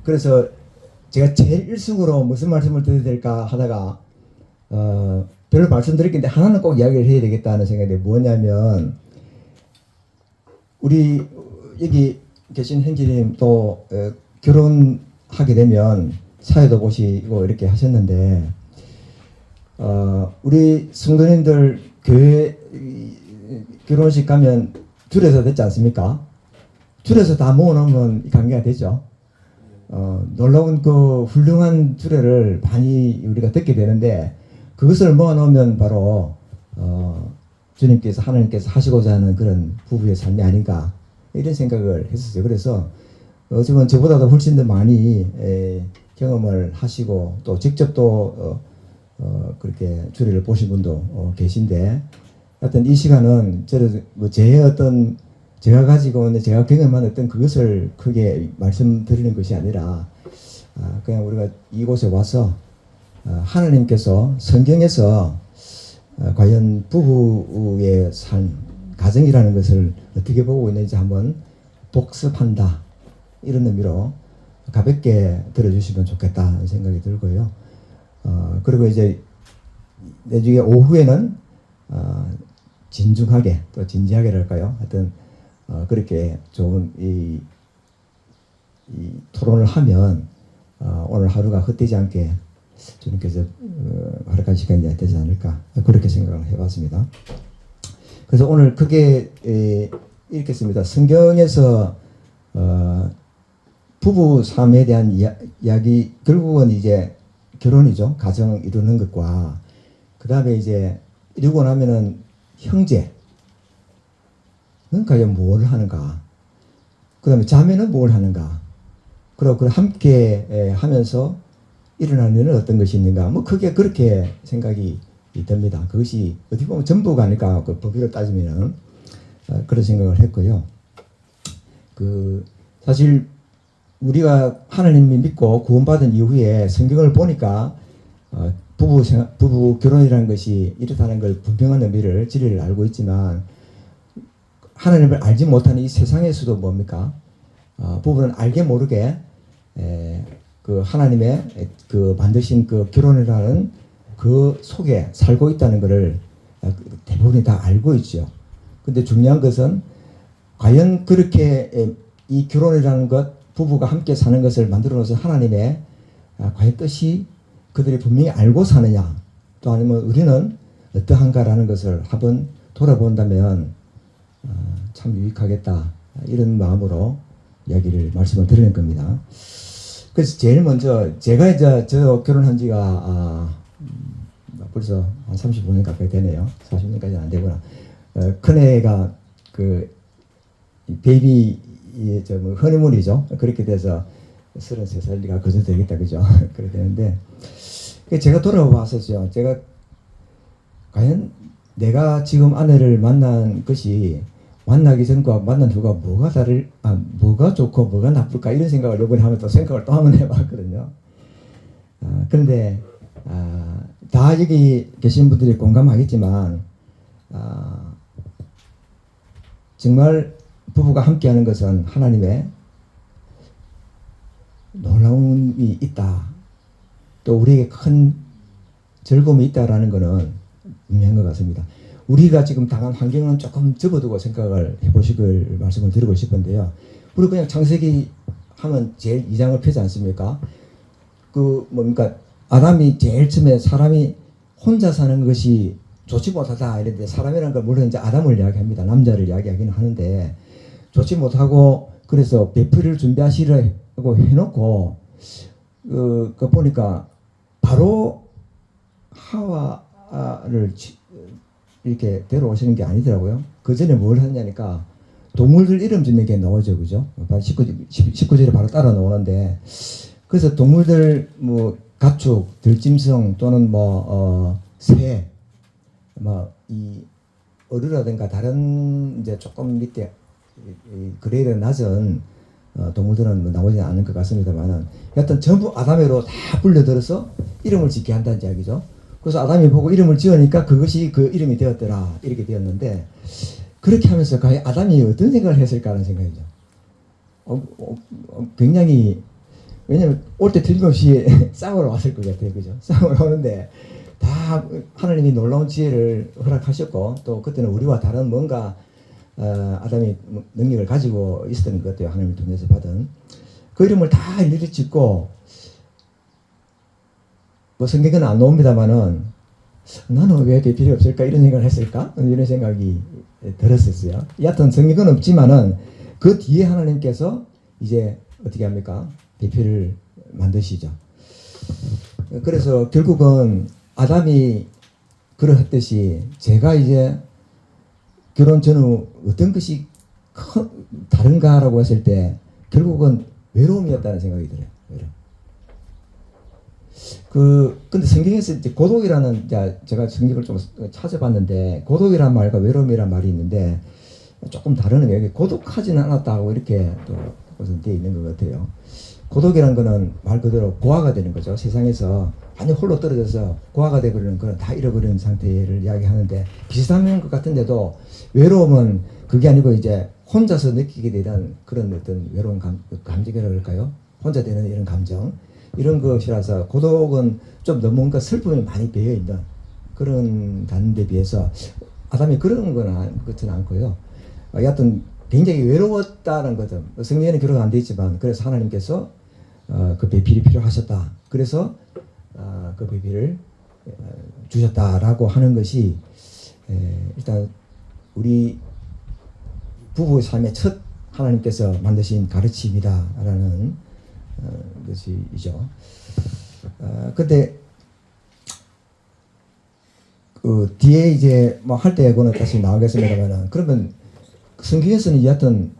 그래서 제가 제일 일숙으로 무슨 말씀을 드려야 될까 하다가 별로 말씀드렸겠는데 하나는 꼭 이야기를 해야 되겠다는 생각이 뭐냐면 우리 여기 계신 형제님 또 결혼하게 되면 사회도 보시고 이렇게 하셨는데 우리 성도님들 교회 결혼식 가면 줄에서 됐지 않습니까? 줄에서 다 모아놓으면 관계가 되죠. 놀라운 그 훌륭한 주례를 많이 우리가 듣게 되는데 그것을 모아놓으면 바로 주님께서 하나님께서 하시고자 하는 그런 부부의 삶이 아닌가 이런 생각을 했었어요. 그래서 어쩌면 저보다도 훨씬 더 많이 경험을 하시고 또 직접 또 그렇게 주례를 보신 분도 계신데 하여튼 이 시간은 저를 제 어떤 제가 가지고 있는 제가 경험한 어떤 그것을 크게 말씀드리는 것이 아니라 그냥 우리가 이곳에 와서 하나님께서 성경에서 과연 부부의 삶, 가정이라는 것을 어떻게 보고 있는지 한번 복습한다 이런 의미로 가볍게 들어주시면 좋겠다 생각이 들고요. 그리고 이제 나중에 오후에는 진중하게 또 진지하게랄까요? 하여튼 그렇게 좋은 이 토론을 하면 오늘 하루가 헛되지 않게 주님께서 활약한 시간이 되지 않을까 그렇게 생각을 해봤습니다. 그래서 오늘 크게 읽겠습니다. 성경에서 부부 삶에 대한 이야기 결국은 이제 결혼이죠. 가정 이루는 것과 그 다음에 이제 이루고 나면은 형제 는 과연 뭘 하는가? 그 다음에 자매는 뭘 하는가? 그리고 함께 하면서 일어나는 일은 어떤 것이 있는가? 뭐 크게 그렇게 생각이 듭니다. 그것이 어떻게 보면 전부가 아닐까? 그 법으로 따지면은 그런 생각을 했고요. 사실 우리가 하나님을 믿고 구원받은 이후에 성경을 보니까 부부 결혼이라는 것이 이렇다는 걸 분명한 의미를 진리를 알고 있지만 하나님을 알지 못하는 이 세상에서도 뭡니까? 부부는 알게 모르게 그 하나님의 그 만드신 그 결혼이라는 그 속에 살고 있다는 것을 대부분이 다 알고 있죠. 근데 중요한 것은 과연 그렇게 이 결혼이라는 것, 부부가 함께 사는 것을 만들어 놓으신 하나님의 과연 뜻이 그들이 분명히 알고 사느냐, 또 아니면 우리는 어떠한가라는 것을 한번 돌아본다면 참 유익하겠다 이런 마음으로 말씀을 드리는 겁니다. 그래서 제일 먼저 제가 이제 저 결혼한 지가 벌써 한 35년 가까이 되네요. 40년까지는 안 되구나. 큰애가 그 베이비 뭐 허니문이죠. 그렇게 돼서 33살이가 그저 되겠다 그죠? 그렇게 되는데 제가 돌아봤었죠. 제가 과연 내가 지금 아내를 만난 것이 만나기 전과 만난 후가 뭐가 좋고 뭐가 나쁠까 이런 생각을 이번에 하면 또 생각을 또 한번 해봤거든요. 그런데 다 여기 계신 분들이 공감하겠지만 정말 부부가 함께하는 것은 하나님의 놀라움이 있다. 또 우리에게 큰 즐거움이 있다라는 것은 분명한 것 같습니다. 우리가 지금 당한 환경은 조금 접어두고 생각을 해보시길 말씀을 드리고 싶은데요. 우리 그냥 창세기 하면 제일 2장을 펴지 않습니까? 뭡니까? 아담이 제일 처음에 사람이 혼자 사는 것이 좋지 못하다 이랬는데 사람이라는 걸 물론 이제 아담을 이야기합니다. 남자를 이야기하기는 하는데 좋지 못하고 그래서 배풀이를 준비하시라고 해놓고 보니까 바로 하와를 이렇게 데려오시는 게 아니더라고요. 그 전에 뭘 하냐니까 동물들 이름 짓는 게 나오죠, 그죠? 19절에 바로 따라 나오는데 그래서 동물들 뭐 가축, 들짐승 또는 새, 이 어류라든가 다른 이제 조금 밑에 그레이드 낮은 동물들은 나오지 않는 것 같습니다만은 여하튼 전부 아담으로 다 불려들어서 이름을 짓게 한다는 이야기죠. 그래서 아담이 보고 이름을 지으니까 그것이 그 이름이 되었더라 이렇게 되었는데 그렇게 하면서 과연 아담이 어떤 생각을 했을까 하는 생각이죠. 굉장히 왜냐면 올 때 틀림없이 싸우러 왔을 것 같아요, 그죠? 싸우러 오는데 다 하나님이 놀라운 지혜를 허락하셨고 또 그때는 우리와 다른 뭔가 아담이 능력을 가지고 있었던 것 같아요. 하나님을 통해서 받은 그 이름을 다 일일이 짓고 뭐 성경에는 안 나옵니다만은 나는 왜 배필이 없을까 이런 생각을 했을까 이런 생각이 들었었어요. 여하튼 성경은 없지만은 그 뒤에 하나님께서 이제 어떻게 합니까? 배필을 만드시죠. 그래서 결국은 아담이 그러했듯이 제가 이제 결혼 전후 어떤 것이 다른가라고 했을 때 결국은 외로움이었다는 생각이 들어요. 외로움. 근데 성경에서 이제 고독이라는, 제가 성경을 좀 찾아봤는데, 고독이란 말과 외로움이란 말이 있는데, 조금 다른 의미예요. 고독하지는 않았다고 이렇게 또 되어 있는 것 같아요. 고독이란 거는 말 그대로 고아가 되는 거죠. 세상에서 완전 홀로 떨어져서 고아가 되버리는 그런 다 잃어버리는 상태를 이야기하는데, 비슷한 것 같은데도, 외로움은 그게 아니고 이제 혼자서 느끼게 되는 그런 어떤 외로운 감정이라고 할까요? 혼자 되는 이런 감정. 이런 것이라서 고독은 좀 너무 뭔가 슬픔이 많이 배어 있는 그런 단데 비해서 아담이 그런 건 그렇지는 않고요. 여하튼 굉장히 외로웠다는 거죠. 성경에는 기록 안 돼 있지만 그래서 하나님께서 그 배필이 필요하셨다. 그래서 그 배필을 주셨다라고 하는 것이 일단 우리 부부의 삶의 첫 하나님께서 만드신 가르침이다라는 것이죠. 근데 그 뒤에 이제 뭐 할 때 그거는 다시 나오겠습니다만은 그러면 성경에서는 여하튼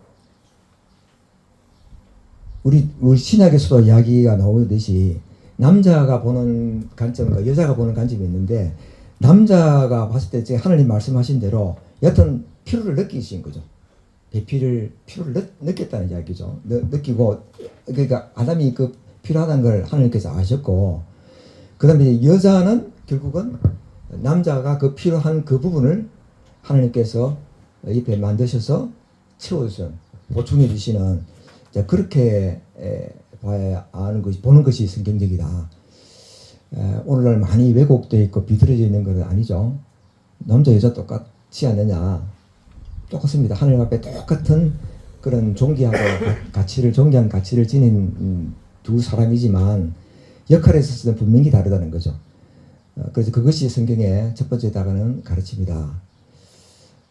우리 신약에서도 이야기가 나오듯이 남자가 보는 관점과 여자가 보는 관점이 있는데 남자가 봤을 때 하나님 말씀하신 대로 여하튼 필요를 느끼신 거죠. 배필을 필요를 느꼈다는 이야기죠. 느끼고 그러니까 아담이 그 필요하다는 걸 하나님께서 아셨고 그다음에 여자는 결국은 남자가 그 필요한 그 부분을 하나님께서 옆에 만드셔서 채워주신 보충해 주시는 그렇게 봐야 아는 것이 보는 것이 성경적이다. 오늘날 많이 왜곡되어 있고 비틀어져 있는 것은 아니죠. 남자 여자 똑같지 않느냐? 똑같습니다. 하나님 앞에 똑같은 그런 존귀하고 존귀한 가치를 지닌 두 사람이지만 역할에 있어서는 분명히 다르다는 거죠. 그래서 그것이 성경의 첫 번째 다가는 가르침이다.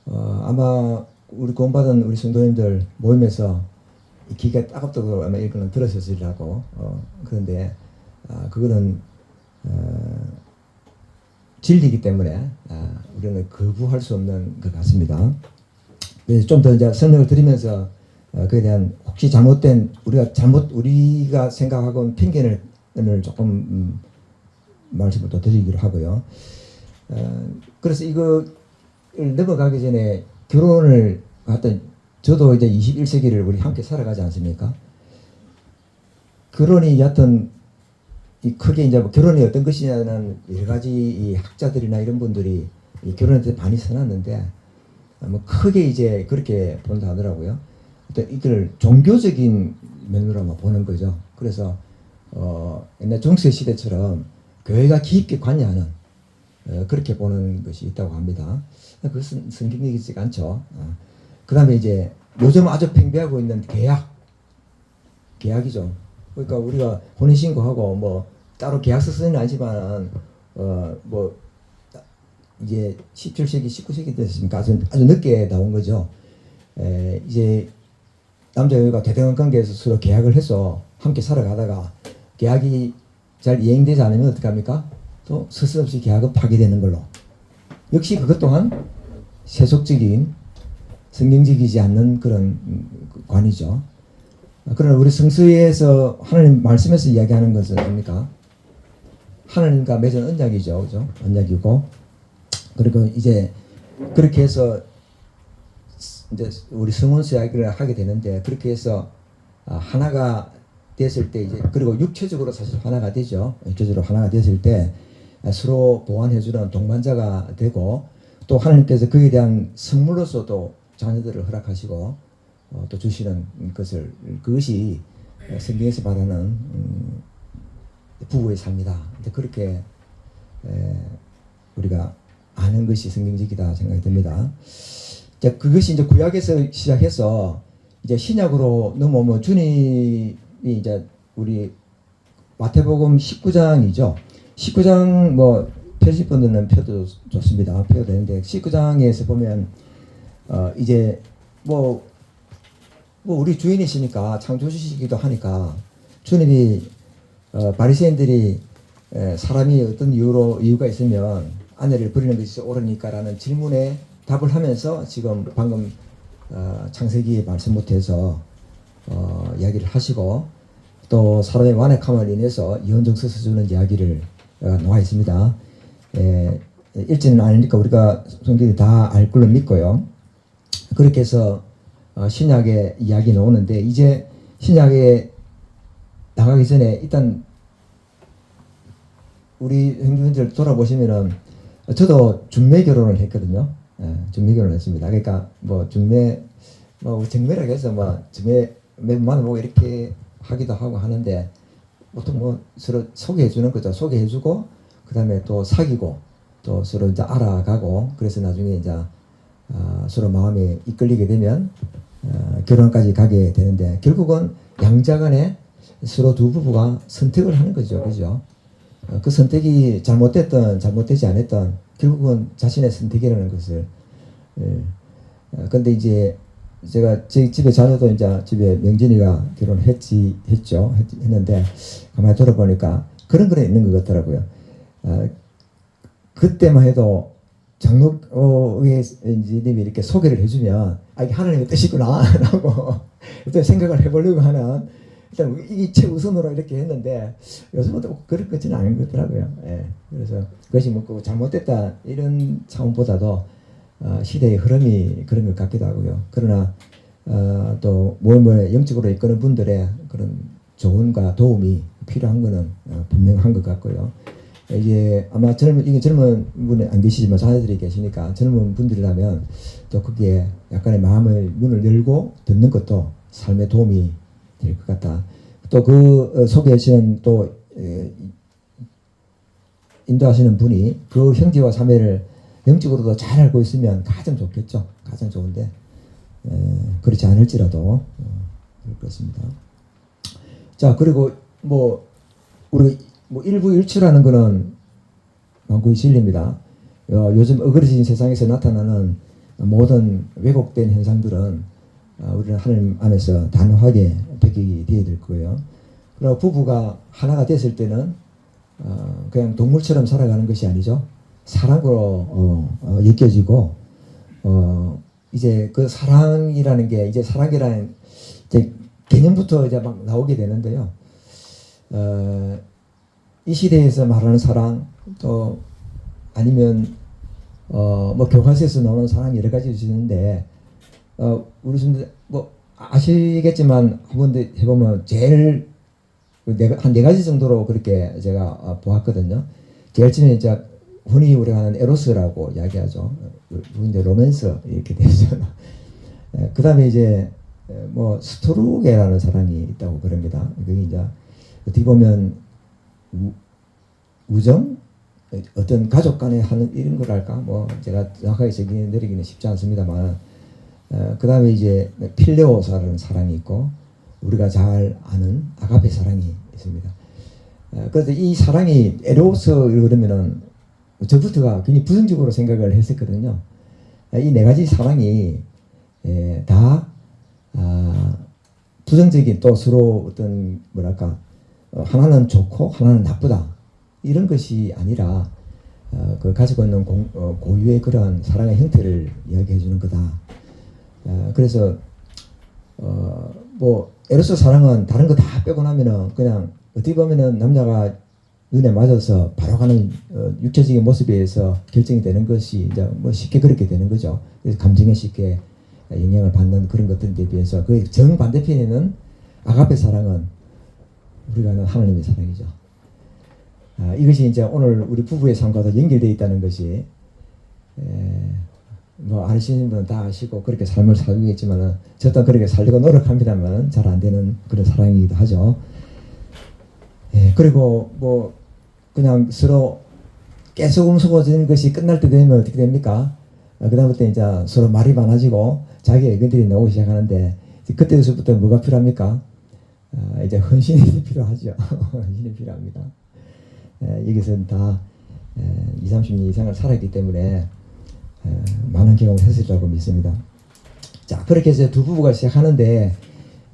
아마 우리 구원받은 우리 성도님들 모임에서 귀가 따갑다고 아마 이거는 들으셨으리라고 그런데 그거는 진리이기 때문에 우리는 거부할 수 없는 것 같습니다. 좀 더 이제 설명을 드리면서 그에 대한 혹시 잘못된 우리가 생각하고 편견을 조금 말씀을 또 드리기로 하고요. 그래서 이거 넘어가기 전에 결혼을 하여튼 저도 이제 21세기를 우리 함께 살아가지 않습니까? 결혼이 여하튼 크게 이제 뭐 결혼이 어떤 것이냐는 여러 가지 이 학자들이나 이런 분들이 이 결혼에 대해 많이 써놨는데 뭐 크게 이제 그렇게 본다 하더라고요. 이걸 종교적인 면으로만 보는 거죠. 그래서 옛날 중세 시대처럼 교회가 깊게 관여하는 그렇게 보는 것이 있다고 합니다. 그것은 성경적이지 않죠. 그 다음에 이제 요즘 아주 팽배하고 있는 계약이죠. 그러니까 우리가 혼인신고하고 뭐 따로 계약서 쓰는 건 아니지만 뭐 이제 17세기, 19세기 됐으니까 아주 늦게 나온 거죠. 이제 남자 여자가 대등한 관계에서 서로 계약을 해서 함께 살아가다가 계약이 잘 이행되지 않으면 어떻게 합니까? 또 스스럼없이 계약은 파기되는 걸로. 역시 그것 또한 세속적인 성경적이지 않는 그런 관이죠. 그러나 우리 성서에서 하나님 말씀에서 이야기하는 것은 뭡니까? 하나님과 맺은 언약이죠. 그죠? 언약이고. 그리고 이제 그렇게 해서 이제 우리 성혼수 이야기를 하게 되는데 그렇게 해서 하나가 됐을 때 이제 그리고 육체적으로 사실 하나가 되죠. 육체적으로 하나가 됐을 때 서로 보완해주는 동반자가 되고 또 하나님께서 그에 대한 선물로서도 자녀들을 허락하시고 또 주시는 것을 그것이 성경에서 말하는 부부의 삶이다. 그렇게 우리가 아는 것이 성경적이다 생각이 듭니다. 자, 그것이 이제 구약에서 시작해서 이제 신약으로 넘어오면 주님이 이제 우리 마태복음 19장이죠. 19장 뭐 펴실 분들은 펴도 좋습니다. 펴도 되는데 19장에서 보면 이제 뭐 우리 주인이시니까 창조주시기도 하니까 주님이 바리새인들이 사람이 어떤 이유가 있으면 아내를 버리는 것이 옳으니까라는 질문에 답을 하면서 지금 방금 창세기 말씀 못해서 이야기를 하시고 또 사람의 완악함을 인해서 이혼정서 써주는 이야기를 나와 있습니다. 읽지는 않으니까 우리가 성경이 다 알 걸로 믿고요. 그렇게 해서 신약의 이야기 나오는데 이제 신약에 나가기 전에 일단 우리 형제들 돌아보시면은 저도 중매 결혼을 했거든요. 중매 결혼을 했습니다. 그러니까 뭐 중매 정매라고 해서 뭐 중매 만나보고 이렇게 하기도 하고 하는데 보통 뭐 서로 소개해 주는 거죠. 소개해 주고 그다음에 또 사귀고 또 서로 이제 알아가고 그래서 나중에 이제 서로 마음이 이끌리게 되면 결혼까지 가게 되는데 결국은 양자간에 서로 두 부부가 선택을 하는 거죠. 그죠? 그 선택이 잘못됐던 잘못되지 않았던 결국은 자신의 선택이라는 것을 근데 이제 제가 제 집에 자녀도 이제 집에 명진이가 했는데 가만히 돌아보니까 그런 거 있는 것 같더라고요. 그때만 해도 장로님이 이렇게 소개를 해주면 이게 하나님의 뜻이구나 라고 어떤 생각을 해보려고 하는 일단 이 최우선으로 이렇게 했는데 요즘은 또 그런 것은 아닌 것 같더라고요. 그래서 그것이 뭐 잘못됐다 이런 차원보다도 시대의 흐름이 그런 것 같기도 하고요. 그러나 또 모임을 영적으로 이끄는 분들의 그런 조언과 도움이 필요한 것은 분명한 것 같고요. 이제 아마 젊은 분이 안 계시지만 자녀들이 계시니까 젊은 분들이라면 또 거기에 약간의 마음을 문을 열고 듣는 것도 삶에 도움이 될 것 같다. 또 그 소개하시는 또 인도하시는 분이 그 형제와 자매를 영적으로도 잘 알고 있으면 가장 좋겠죠. 가장 좋은데 그렇지 않을지라도 그럴 것입니다. 자 그리고 뭐 우리 뭐 일부일치라는 거는 많고 진리입니다. 요즘 어그러진 세상에서 나타나는 모든 왜곡된 현상들은 우리는 하나님 안에서 단호하게 배격이 되어야 될 거예요. 그리고 부부가 하나가 됐을 때는 그냥 동물처럼 살아가는 것이 아니죠. 사랑으로 엮여지고 이제 그 사랑이라는 게 이제 사랑이라는 이제 개념부터 이제 막 나오게 되는데요. 이 시대에서 말하는 사랑 또 아니면 뭐 교과서에서 나오는 사랑 여러 가지 있는데 우리 선생님 뭐 아시겠지만 한 번 더 해보면 제일 한 네 가지 정도로 그렇게 제가 보았거든요. 제일 처음에 이제 흔히 우리가 하는 에로스라고 이야기하죠. 이제 로맨스 이렇게 되죠. 그 다음에 이제 뭐 스토르게라는 사랑이 있다고 그럽니다. 그게 이제 어떻게 보면 우정? 어떤 가족 간에 하는 이런 거랄까? 뭐 제가 정확하게 내리기는 쉽지 않습니다만 그 다음에 이제 필레오사라는 사랑이 있고 우리가 잘 아는 아가페 사랑이 있습니다. 그래서 이 사랑이 에로스 그러면은 저부터가 굉장히 부정적으로 생각을 했었거든요. 이 네 가지 사랑이 다 부정적인 또 서로 어떤 뭐랄까 하나는 좋고 하나는 나쁘다 이런 것이 아니라 그 가지고 있는 고유의 그런 사랑의 형태를 이야기해 주는 거다. 그래서 뭐 에로스 사랑은 다른 거 다 빼고 나면은 그냥 어떻게 보면은 남자가 눈에 맞아서 바로 가는 육체적인 모습에 의해서 결정이 되는 것이 이제 뭐 쉽게 그렇게 되는 거죠. 그래서 감정에 쉽게 영향을 받는 그런 것들에 비해서 그 정반대편에는 아가페 사랑은 우리가 아는 하나님의 사랑이죠. 이것이 이제 오늘 우리 부부의 삶과도 연결되어 있다는 것이 뭐 아시는 분은 다 아시고 그렇게 삶을 살겠지만은 저도 그렇게 살려고 노력합니다만 잘 안 되는 그런 사랑이기도 하죠. 예, 그리고 뭐 그냥 서로 깨소금 섞어지는 것이 끝날 때 되면 어떻게 됩니까? 그다음부터 이제 서로 말이 많아지고 자기 의견들이 나오기 시작하는데 그때부터 뭐가 필요합니까? 이제 헌신이 필요하죠. 헌신이 필요합니다. 여기서는 다 20, 30년 이상을 살았기 때문에 많은 경험을 했으리라고 믿습니다. 자, 그렇게 해서 두 부부가 시작하는데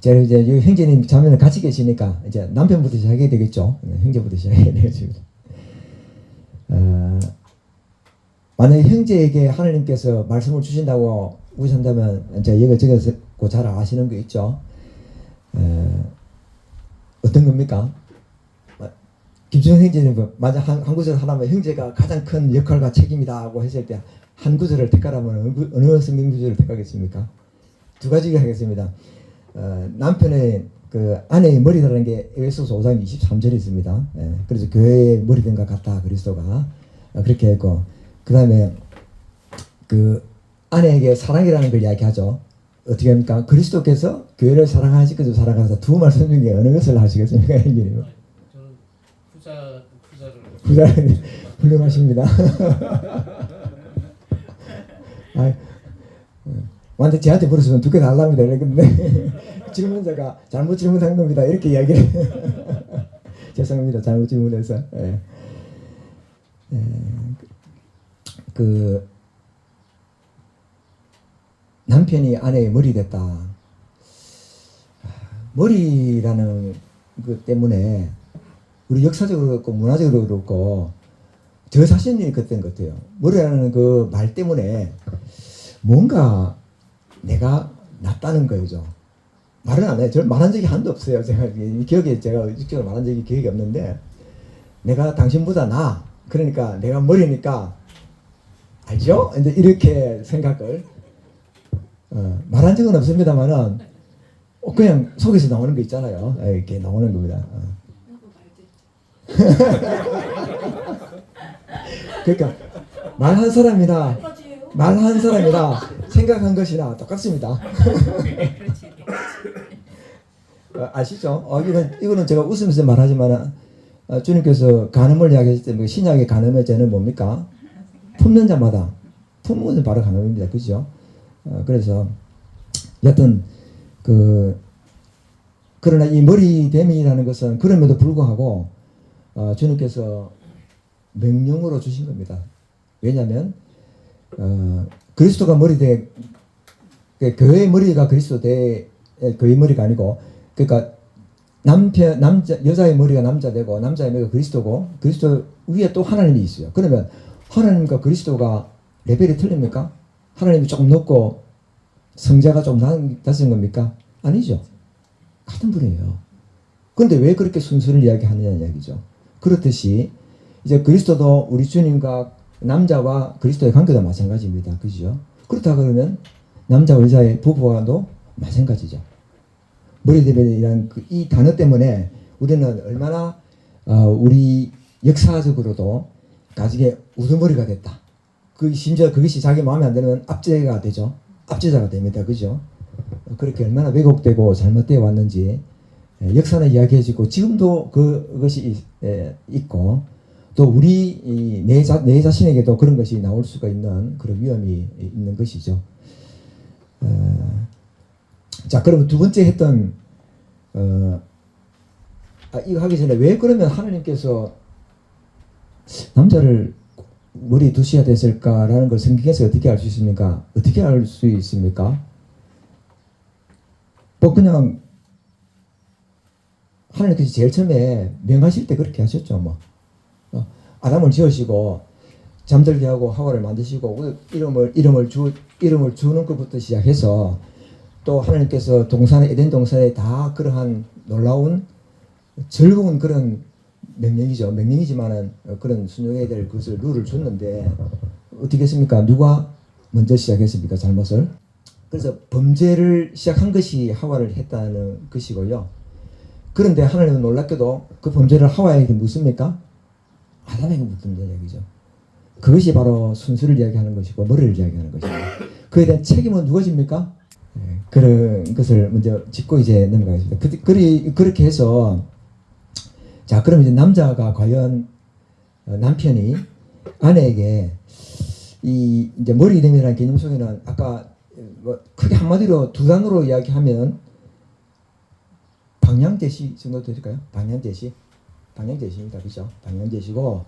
제가 이제 이 형제님 자매는 같이 계시니까 이제 남편부터 시작해야 되겠죠. 형제부터 시작해야 되겠습니다. 만약에 형제에게 하나님께서 말씀을 주신다고 우선한다면 이제 이것저것 잘 아시는 거 있죠. 어떤 겁니까? 김준영 형제는 만약 한 구절 하나면 형제가 가장 큰 역할과 책임이다 하고 했을 때 한 구절을 택하라면 어느 성경 구절을 택하겠습니까? 두 가지를 하겠습니다. 남편의 그 아내의 머리라는 게 에베소서 5장 23절에 있습니다. 그래서 교회의 머리된 것 같다 그리스도가 그렇게 했고, 그 다음에 그 아내에게 사랑이라는 걸 이야기하죠. 어떻게 합니까? 그리스도께서 교회를 사랑하실 것을 사랑하사 두 말씀 중에 어느 것을 하시겠습니까? 저는 후자를 훌륭하십니다. 완전 저한테 물었으면 두 개 달랍니다. 이랬는데 질문자가 잘못 질문한 겁니다. 이렇게 이야기를 죄송합니다. 잘못 질문해서. 그 남편이 아내의 머리 됐다. 머리라는 것 때문에 우리 역사적으로 그렇고 문화적으로 그렇고 저 자신이 그랬던 것 같아요. 머리라는 그 말 때문에 뭔가 내가 낫다는 거죠. 말은 안 해요. 저 말한 적이 한도 없어요. 제가 기억에 제가 직접으로 말한 적이 기억이 없는데 내가 당신보다 나. 그러니까 내가 머리니까 알죠? 이제 이렇게 생각을 말한 적은 없습니다만은 그냥 속에서 나오는 거 있잖아요. 이렇게 나오는 겁니다. 그러니까 말한 사람이나 생각한 것이나 똑같습니다. 아시죠? 이거는 제가 웃으면서 말하지만 주님께서 간음을 이야기했을 때 신약의 간음의 죄는 뭡니까? 품는 자마다 품는 것은 바로 간음입니다. 그죠? 그래서 여튼 그러나 이 머리됨이라는 것은 그럼에도 불구하고 주님께서 명령으로 주신 겁니다. 왜냐하면 그리스도가 머리되 교회의 머리가 교회의 머리가 아니고 그러니까 여자의 머리가 남자 되고 남자의 머리가 그리스도고 그리스도 위에 또 하나님이 있어요. 그러면 하나님과 그리스도가 레벨이 틀립니까? 하나님이 조금 높고 성자가 좀 낮은 겁니까? 아니죠. 같은 분이에요. 그런데 왜 그렇게 순서를 이야기하느냐는 이야기죠. 그렇듯이 이제 그리스도도 우리 주님과 남자와 그리스도의 관계도 마찬가지입니다. 그죠? 그렇다 그러면 남자와 여자의 부부와도 마찬가지죠. 머리대변이라는 이 단어 때문에 우리는 얼마나 우리 역사적으로도 나중에 우두머리가 됐다. 심지어 그것이 자기 마음에 안 들면 압제가 되죠. 압제자가 됩니다. 그죠? 그렇게 얼마나 왜곡되고 잘못되어 왔는지 역사는 이야기해주고 지금도 그것이 있고 또 우리 내 자신에게도 그런 것이 나올 수가 있는 그런 위험이 있는 것이죠. 자, 그러면 두 번째 했던 이거 하기 전에 왜 그러면 하나님께서 남자를 머리에 두셔야 됐을까라는 걸 성경에서 어떻게 알 수 있습니까? 어떻게 알 수 있습니까? 뭐 그냥 하나님께서 제일 처음에 명하실 때 그렇게 하셨죠. 뭐 아담을 지으시고 잠들게 하고 하와를 만드시고 이름을 주는 것부터 시작해서 또 하나님께서 에덴 동산에 다 그러한 놀라운 즐거운 그런 명령이지만은 그런 순종해야 될 것을 룰을 줬는데 어떻게 했습니까? 누가 먼저 시작했습니까? 잘못을. 그래서 범죄를 시작한 것이 하와를 했다는 것이고요. 그런데 하나님은 놀랍게도 그 범죄를 하와에게 묻습니까? 아담에게 묻는다는 얘기죠. 그것이 바로 순수를 이야기하는 것이고 머리를 이야기하는 것이고 그에 대한 책임은 누가 집니까? 그런 것을 먼저 짚고 이제 넘어가겠습니다. 그렇게 해서 자 그럼 이제 남자가 과연 남편이 아내에게 이 이제 머리됨이라는 개념 속에는 아까 뭐 크게 한마디로 두 단어로 이야기하면 방향제시 정도 될까요? 방향제시입니다. 그죠? 방향제시고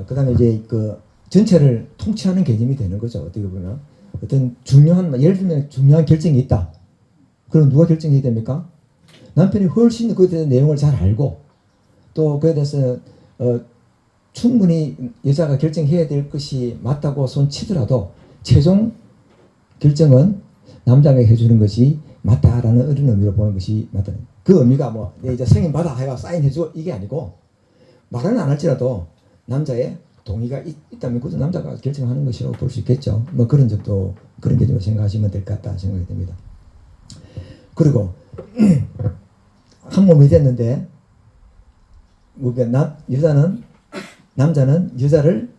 그다음에 이제 그 전체를 통치하는 개념이 되는 거죠. 어떻게 보면 어떤 중요한 예를 들면 중요한 결정이 있다. 그럼 누가 결정해야 됩니까? 남편이 훨씬 그에 대한 내용을 잘 알고 또 그에 대해서 충분히 여자가 결정해야 될 것이 맞다고 손치더라도 최종 결정은 남자가 해주는 것이 맞다라는 어린 의미로 보는 것이 맞다. 그 의미가 뭐 내 이제 승인 받아 해가 사인해줘 이게 아니고 말은 안 할지라도 남자의 동의가 있다면 그저 남자가 결정하는 것이라고 볼 수 있겠죠. 뭐 그런 적도 그런 개념으로 생각하시면 될 것 같다 생각이 됩니다. 그리고 한 몸이 됐는데 남자는 여자를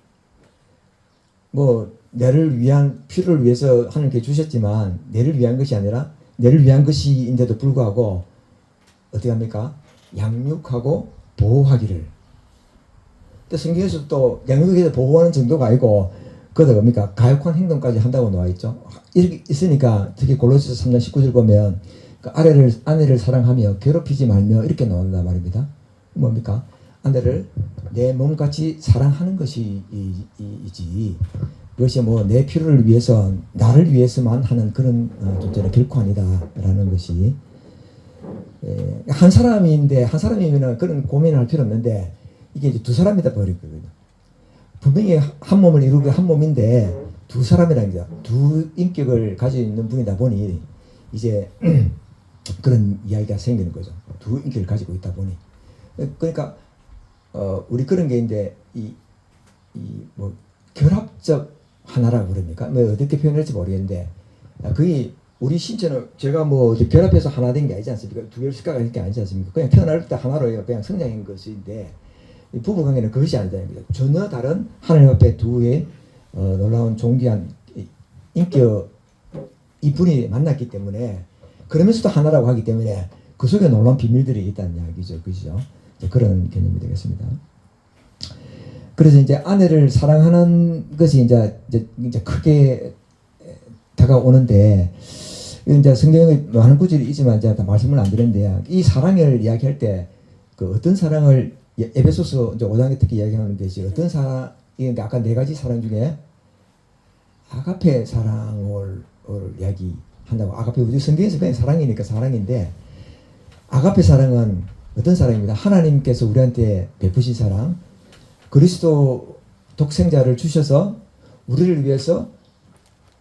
뭐 내를 위한 필요를 위해서 하나님께 주셨지만 내를 위한 것이 아니라 내를 위한 것인데도 불구하고 어떻게 합니까? 양육하고 보호하기를. 또 성경에서 또 양육해서 보호하는 정도가 아니고 그것도 뭡니까? 가혹한 행동까지 한다고 나와 있죠. 이렇게 있으니까 특히 골로새서 3장 19절 보면 그 아내를 사랑하며 괴롭히지 말며 이렇게 나온단 말입니다. 뭡니까? 아내를 내 몸같이 사랑하는 것이 이지 그것이 뭐 내 필요를 위해서 나를 위해서만 하는 그런 존재는 결코 아니다라는 것이 한 사람이면 그런 고민을 할 필요 없는데 이게 이제 두 사람이다 버리거든요. 분명히 한 몸을 이루고 한 몸인데 두 사람이라는 게 두 인격을 가지고 있는 분이다 보니 이제 그런 이야기가 생기는 거죠. 두 인격을 가지고 있다 보니 그러니까 우리 그런 게 이제 뭐 결합적 하나라고 그럽니까? 뭐 어떻게 표현할지 모르겠는데 그게 우리 신체는 제가 뭐 결합해서 하나 된 게 아니지 않습니까? 두 개를 습관가 된 게 아니지 않습니까? 그냥 태어날 때 하나로 그냥 성장한 것인데 부부관계는 그것이 아니다입니다. 전혀 다른 하나님 앞에 두의 놀라운 존귀한 인격 이분이 만났기 때문에 그러면서도 하나라고 하기 때문에 그 속에 놀라운 비밀들이 있다는 이야기죠. 그죠? 그런 개념이 되겠습니다. 그래서 이제 아내를 사랑하는 것이 이제 크게 다가오는데 이제 성경에 많은 구절이 있지만 제가 다 말씀을 안 드렸는데 이 사랑을 이야기할 때 그 어떤 사랑을 에베소서 이제 5장에 특히 이야기하는 것이 어떤 사랑인데 아까 네 가지 사랑 중에 아가페 사랑을 이야기한다고. 아가페 우리 성경에서 그냥 사랑이니까 사랑인데 아가페 사랑은 어떤 사랑입니다. 하나님께서 우리한테 베푸신 사랑, 그리스도 독생자를 주셔서 우리를 위해서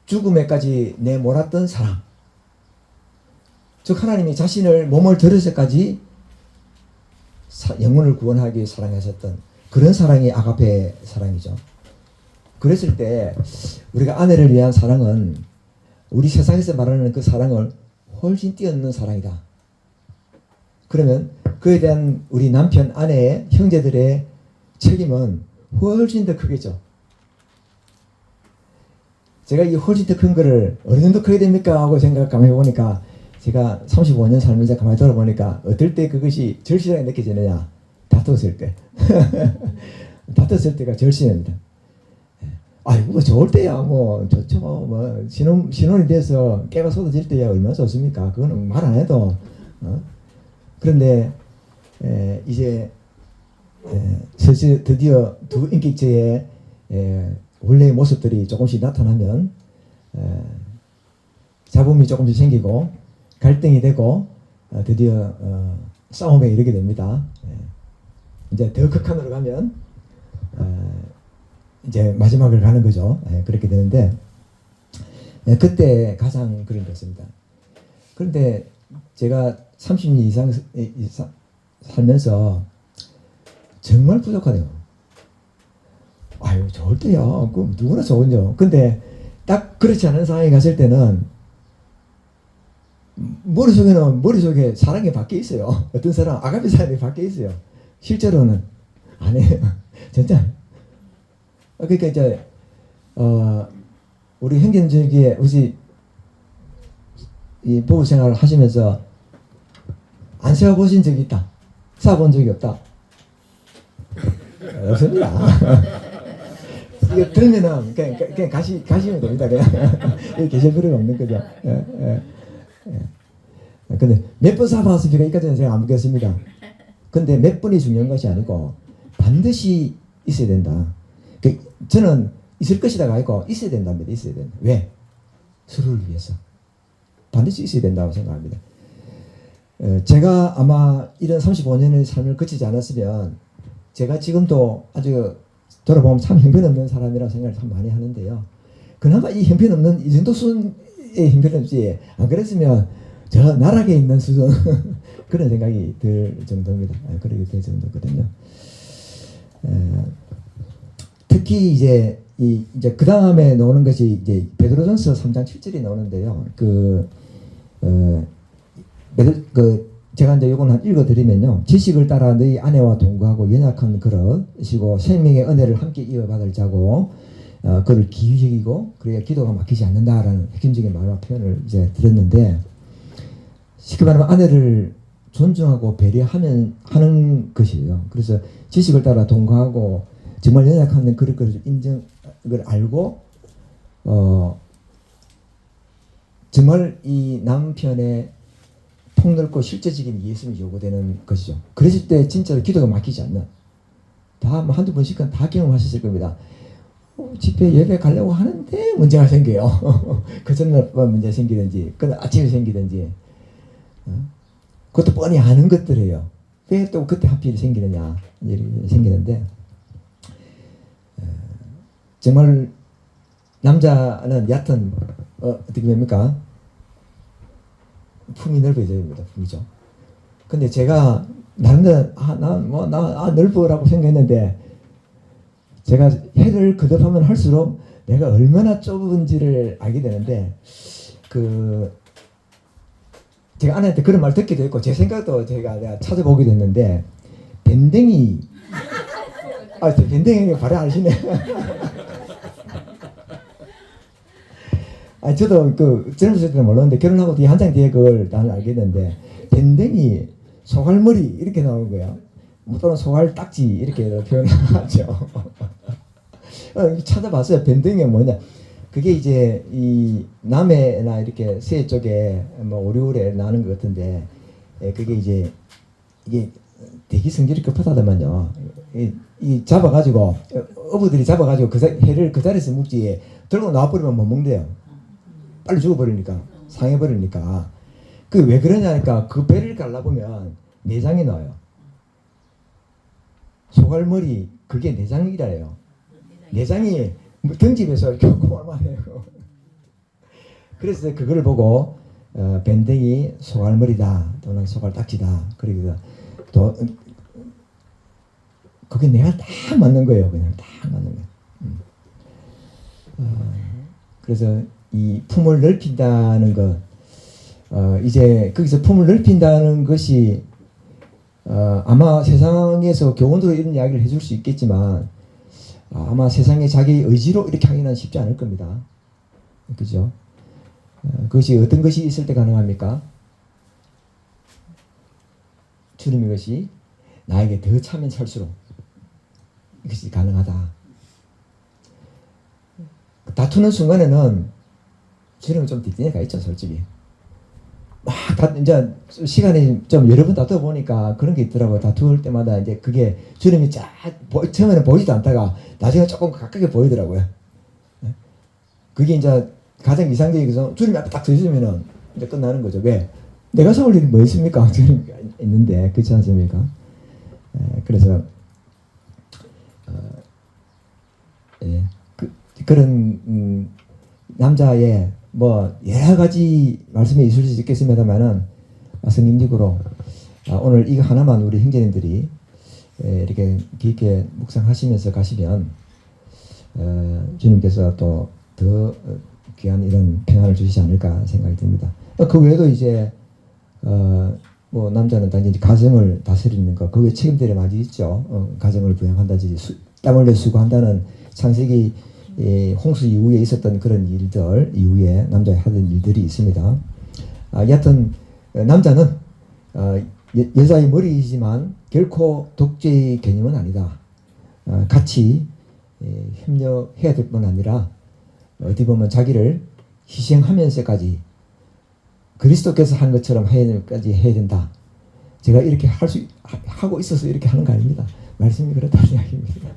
죽음에까지 내몰았던 사랑. 즉 하나님이 자신을 몸을 들여서까지 영혼을 구원하기 위해 사랑하셨던 그런 사랑이 아가페 사랑이죠. 그랬을 때 우리가 아내를 위한 사랑은 우리 세상에서 말하는 그 사랑을 훨씬 뛰어넘는 사랑이다. 그러면 그에 대한 우리 남편, 아내의 형제들의 책임은 훨씬 더 크겠죠. 제가 이 훨씬 더 큰 거를 어느 정도 크게 됩니까? 하고 가만히 해보니까 제가 35년 살면서 가만히 돌아보니까 어떨 때 그것이 절실하게 느껴지느냐? 다퉜을 때. 다퉜을 때가 절실합니다. 아이고 뭐 좋을 때야 뭐 좋죠. 뭐 신혼이 돼서 깨가 쏟아질 때야 얼마나 좋습니까? 그거는 말 안 해도. 그런데 이제 드디어 두 인격체의 원래의 모습들이 조금씩 나타나면 잡음이 조금씩 생기고 갈등이 되고 드디어 싸움에 이르게 됩니다. 이제 더 극한으로 가면 이제 마지막을 가는 거죠. 그렇게 되는데 그때 가장 그런 것 같습니다. 그런데 제가 30년 이상 살면서 정말 부족하네요. 아유 좋을 때야. 그 누구나 좋은요. 근데 딱 그렇지 않은 상황에 갔을 때는 머릿속에 사랑이 밖에 있어요. 어떤 사람 아가페 사랑이 밖에 있어요. 실제로는 아니에요. 진짜 그러니까 이제 우리 형제들에게 혹시 이 부부 생활을 하시면서 안 세워보신 적이 있다, 쌓아본 적이 없다? 없습니다. 이거 들면은 그냥 가시면 됩니다. 그냥 여기 계실 필요가 없는 거죠. 예, 예, 예. 근데 몇 번 쌓아봤습니까? 이까지는 제가 안 묻겠습니다. 근데 몇 번이 중요한 것이 아니고 반드시 있어야 된다. 저는 있을 것이다가 아니고 있어야 된답니다. 있어야 된다. 왜? 서로를 위해서. 반드시 있어야 된다고 생각합니다. 제가 아마 이런 35년의 삶을 거치지 않았으면 제가 지금도 아주 돌아보면 참 형편없는 사람이라고 생각을 참 많이 하는데요. 그나마 이 형편없는 이 정도 수준의 형편없지, 안 그랬으면 저 나락에 있는 수준 그런 생각이 들 정도입니다. 그렇게 될 정도거든요. 특히 이제 이제 그 다음에 나오는 것이 이제 베드로전서 3장 7절이 나오는데요. 제가 이제 요건 한 읽어드리면요. 지식을 따라 너희 아내와 동거하고 연약한 그릇이고 생명의 은혜를 함께 이어받을 자고 그를 기히 여기고 그래야 기도가 막히지 않는다라는 핵심적인 말과 표현을 이제 들었는데, 쉽게 말하면 아내를 존중하고 배려하는 것이에요. 그래서 지식을 따라 동거하고 정말 연약한 그릇을 인정을 알고 정말 이 남편의 폭넓고 실제적인 예수님이 요구되는 것이죠. 그랬을 때 진짜로 기도가 막히지 않는, 다 한두 번씩은 다 경험하셨을 겁니다. 집회 예배 가려고 하는데 문제가 생겨요. 그 전날 문제 생기든지 그 아침에 생기든지 그것도 뻔히 아는 것들이에요. 왜 또 그때 하필 생기느냐 이렇게 생기는데, 정말 남자는 얕은 어떻게 됩니까? 품이 넓어져야 됩니다. 품이죠. 근데 제가 나름대로 나 넓어라고 생각했는데, 제가 해를 거듭하면 할수록 내가 얼마나 좁은지를 알게 되는데, 제가 아내한테 그런 말 듣기도 했고 제 생각도 내가 찾아보기도 했는데, 밴댕이 밴댕이 바로 아시네. 저도 젊었을 때는 몰랐는데 결혼하고 뒤에 한참 뒤에 그걸 나는 알겠는데, 밴댕이, 소갈머리 이렇게 나오는 거야. 또는 소갈딱지 이렇게 표현을 하죠. 찾아봤어요. 밴댕이가 뭐냐. 그게 이제 이 남해나 이렇게 새 쪽에 오리오래 나는 것 같은데, 그게 이제 이게 되게 성질이 급하다더만요. 이 잡아가지고 어부들이 잡아가지고 해를 그 자리에서 묵지 들고 나와버리면 못 먹는데요. 빨리 죽어버리니까, 상해버리니까. 왜 그러냐니까, 그 배를 갈라보면 내장이 나와요. 소갈머리, 그게 내장이라요. 내장이 등집에서 이렇게 고만만 해요. 그래서 그걸 보고 밴댕이 소갈머리다 또는 소갈딱지다, 그리고 또 그게 내가 딱 맞는 거예요. 그냥 딱 맞는 거예요. 그래서 이 품을 넓힌다는 것, 이제 거기서 품을 넓힌다는 것이 아마 세상에서 교훈으로 이런 이야기를 해줄 수 있겠지만, 아마 세상에 자기 의지로 이렇게 하기는 쉽지 않을 겁니다. 그죠? 그것이 어떤 것이 있을 때 가능합니까? 주님의 것이 나에게 더 차면 찰수록 이것이 가능하다. 다투는 순간에는 주님은 좀 뒷전에가 있죠, 솔직히. 이제 시간이 좀 여러 번 다투어 보니까 그런 게 있더라고요. 다투을 때마다 이제 그게 주님이 처음에는 보이지도 않다가 나중에 조금 가깝게 보이더라고요. 그게 이제 가장 이상적인 것은 주님 앞에 딱 서 있으면은 이제 끝나는 거죠. 왜? 내가 세울 일이 뭐 있습니까? 주님 있는데, 그렇지 않습니까? 그래서 그런 남자의 여러 가지 말씀이 있을 수 있겠습니다만은, 성경적으로 오늘 이거 하나만 우리 형제님들이 이렇게 깊게 묵상하시면서 가시면 주님께서 또 더 귀한 이런 평안을 주시지 않을까 생각이 듭니다. 그 외에도 이제 남자는 단지 가정을 다스리는 것, 그 외에 책임들이 많이 있죠. 가정을 부양한다든지 땀 흘려 수고한다는 창세기 홍수 이후에 있었던 그런 일들 이후에 남자가 하던 일들이 있습니다. 여하튼 남자는 여자의 머리이지만 결코 독재의 개념은 아니다. 같이 협력해야 될 뿐 아니라 어디 보면 자기를 희생하면서까지 그리스도께서 한 것처럼 까지 해야 된다. 제가 이렇게 하고 있어서 이렇게 하는 거 아닙니다. 말씀이 그렇다는 이야기입니다.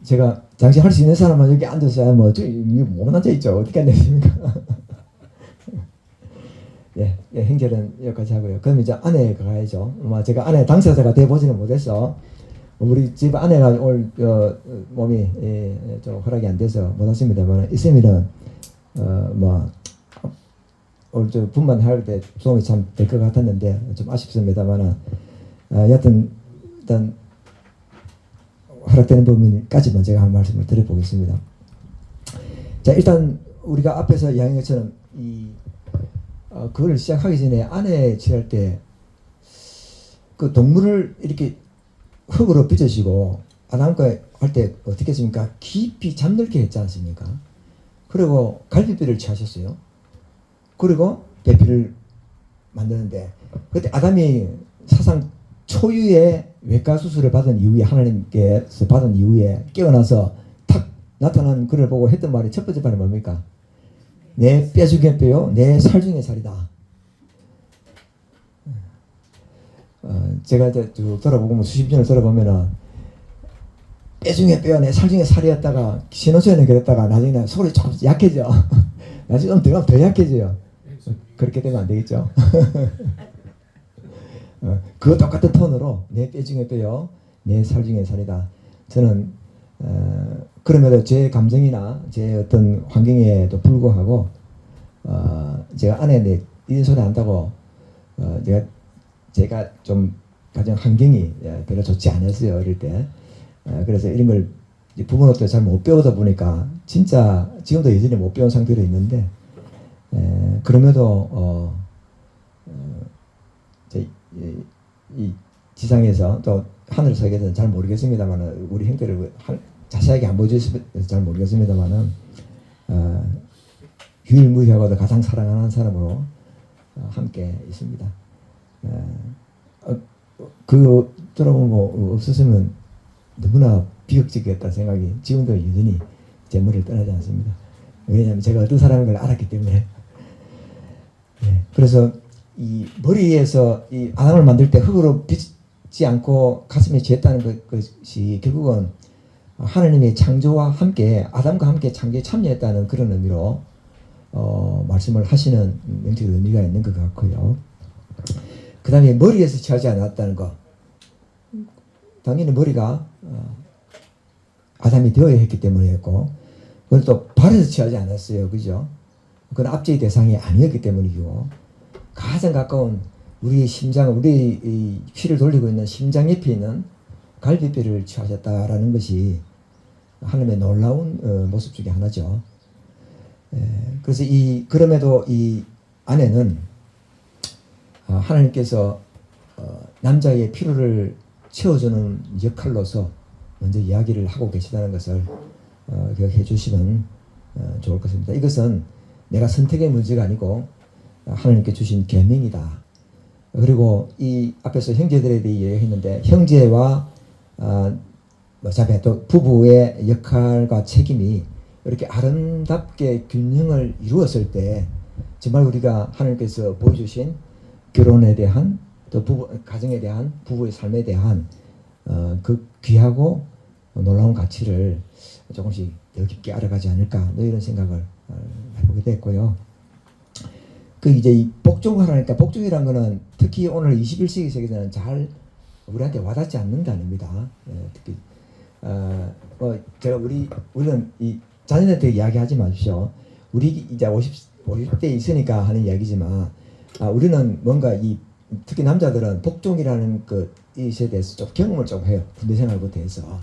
제가 당시 할 수 있는 사람만 여기 앉아서 못 앉아있죠. 어떻게 앉아있습니까? 예, 행절은 여기까지 하고요. 그럼 이제 아내가 가야죠. 제가 아내 당사자가 돼보지는 못해서 우리 집 아내가 오늘 몸이 좀 허락이 안 돼서 못 왔습니다만 있으면은 오늘 저 분만할 때 도움이 참 될 것 같았는데 좀 아쉽습니다만 여하튼 일단 허락되는 범위까지만 제가 한 말씀을 드려보겠습니다. 자, 일단 우리가 앞에서 이야기한 것처럼 그걸 시작하기 전에 아내 취할 때 그 동물을 이렇게 흙으로 빚으시고 아담과 할 때 어떻게 했습니까? 깊이 잠들게 했지 않습니까? 그리고 갈비뼈를 취하셨어요. 그리고 배피를 만드는데 그때 아담이 사상 초유의 외과 수술을 받은 이후에 하나님께서 받은 이후에 깨어나서 탁 나타난 그를 보고 했던 말이 첫 번째 말이 뭡니까? 내 뼈 중에 뼈요, 내 살 중에 살이다. 제가 이제 쭉 돌아보고 수십 년을 돌아보면은 뼈 중에 뼈, 내 살 중에 살이었다가 신호수에는 그랬다가 나중에 소리 좀 약해져. 나중에 좀 들어가면 더 약해져요. 그렇게 되면 안 되겠죠. 그 똑같은 톤으로 내 뼈 중에 뼈요, 내 살 중에 살이다. 저는 그럼에도 제 감정이나 제 어떤 환경에도 불구하고 제가 아내 이런 소리 한다고 제가 좀 가정 환경이 별로 좋지 않았어요 어릴 때. 그래서 이런 걸 부모로부터 잘 못 배우다 보니까 진짜 지금도 여전히 못 배운 상태로 있는데 그럼에도 이 지상에서 또 하늘 세계에서는 잘 모르겠습니다만 우리 형태를 자세하게 안 보여줘서 잘 모르겠습니다만은 유일무이하고도 가장 사랑하는 사람으로 함께 있습니다. 그 돌아보면 없었으면 너무나 비극적이었다는 생각이 지금도 여전히 제 머리를 떠나지 않습니다. 왜냐하면 제가 어떤 사람인 걸 알았기 때문에. 그래서 이 머리에서 이 아담을 만들 때 흙으로 빚지 않고 가슴에 쥐었다는 것이 결국은 하나님의 창조와 함께 아담과 함께 창조에 참여했다는 그런 의미로 말씀을 하시는 명적 의미가 있는 것 같고요. 그 다음에 머리에서 취하지 않았다는 것. 당연히 머리가 아담이 되어야 했기 때문이었고 그건 또 발에서 취하지 않았어요. 그죠? 그건 압제의 대상이 아니었기 때문이고 가장 가까운 우리의 심장, 우리의 피를 돌리고 있는 심장 옆에 있는 갈비뼈를 취하셨다라는 것이 하나님의 놀라운 모습 중에 하나죠. 그래서 그럼에도 이 아내는 하나님께서 남자의 필요를 채워주는 역할로서 먼저 이야기를 하고 계시다는 것을 기억해 주시면 좋을 것 같습니다. 이것은 내가 선택의 문제가 아니고 하나님께 주신 계명이다. 그리고 이 앞에서 형제들에 대해 이야기했는데 형제와 자매 또 부부의 역할과 책임이 이렇게 아름답게 균형을 이루었을 때 정말 우리가 하나님께서 보여주신 결혼에 대한 또 부부 가정에 대한 부부의 삶에 대한 그 귀하고 놀라운 가치를 조금씩 더 깊게 알아가지 않을까 이런 생각을 해보게 됐고요. 그 이제 이 복종을 하니까 복종이란 거는 특히 오늘 21세기 세계에서는 잘 우리한테 와닿지 않는 단어입니다. 특히 제가 우리는 이 자녀한테 이야기하지 마십시오. 우리 이제 50대 있으니까 하는 이야기지만 우리는 뭔가 특히 남자들은 복종이라는 것에 대해서 좀 경험을 좀 해요. 군대 생활부터 해서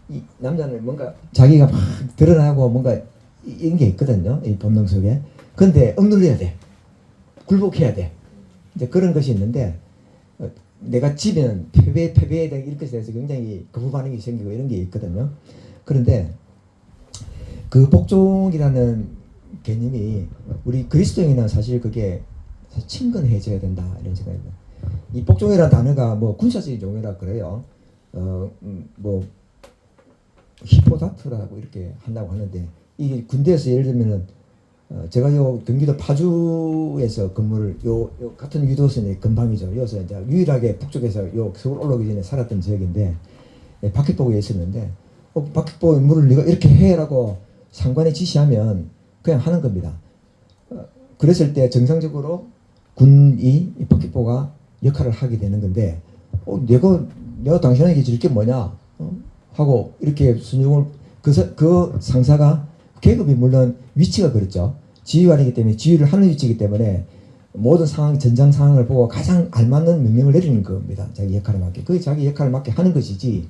이 남자는 뭔가 자기가 막 드러나고 뭔가 이런 게 있거든요. 이 본능 속에. 근데 억눌려야 돼. 굴복해야 돼. 이제 그런 것이 있는데 내가 지면 패배에 대한 이런 것에 대해서 굉장히 거부 반응이 생기고 이런 게 있거든요. 그런데 그 복종이라는 개념이 우리 그리스도인은 사실 그게 친근해져야 된다 이런 생각입니다. 이 복종이라는 단어가 뭐 군사적인 용어라 그래요. 뭐 히포다트라고 이렇게 한다고 하는데 이게 군대에서 예를 들면은 제가 요 경기도 파주에서 근무를 요 같은 유도선의 근방이죠. 여기서 이제 유일하게 북쪽에서 요 서울 올라오기 전에 살았던 지역인데 박격포구에 있었는데 박격포 임무를 네가 이렇게 해라고 상관이 지시하면 그냥 하는 겁니다. 그랬을 때 정상적으로 군이 박격포가 역할을 하게 되는 건데 내가 당신에게 질 게 뭐냐 하고 이렇게 순종을 그 상사가 계급이 물론 위치가 그렇죠. 지휘관이기 때문에 지휘를 하는 위치이기 때문에 모든 상황 전장 상황을 보고 가장 알맞는 명령을 내리는 겁니다. 자기 역할에 맞게 그 자기 역할을 맞게 하는 것이지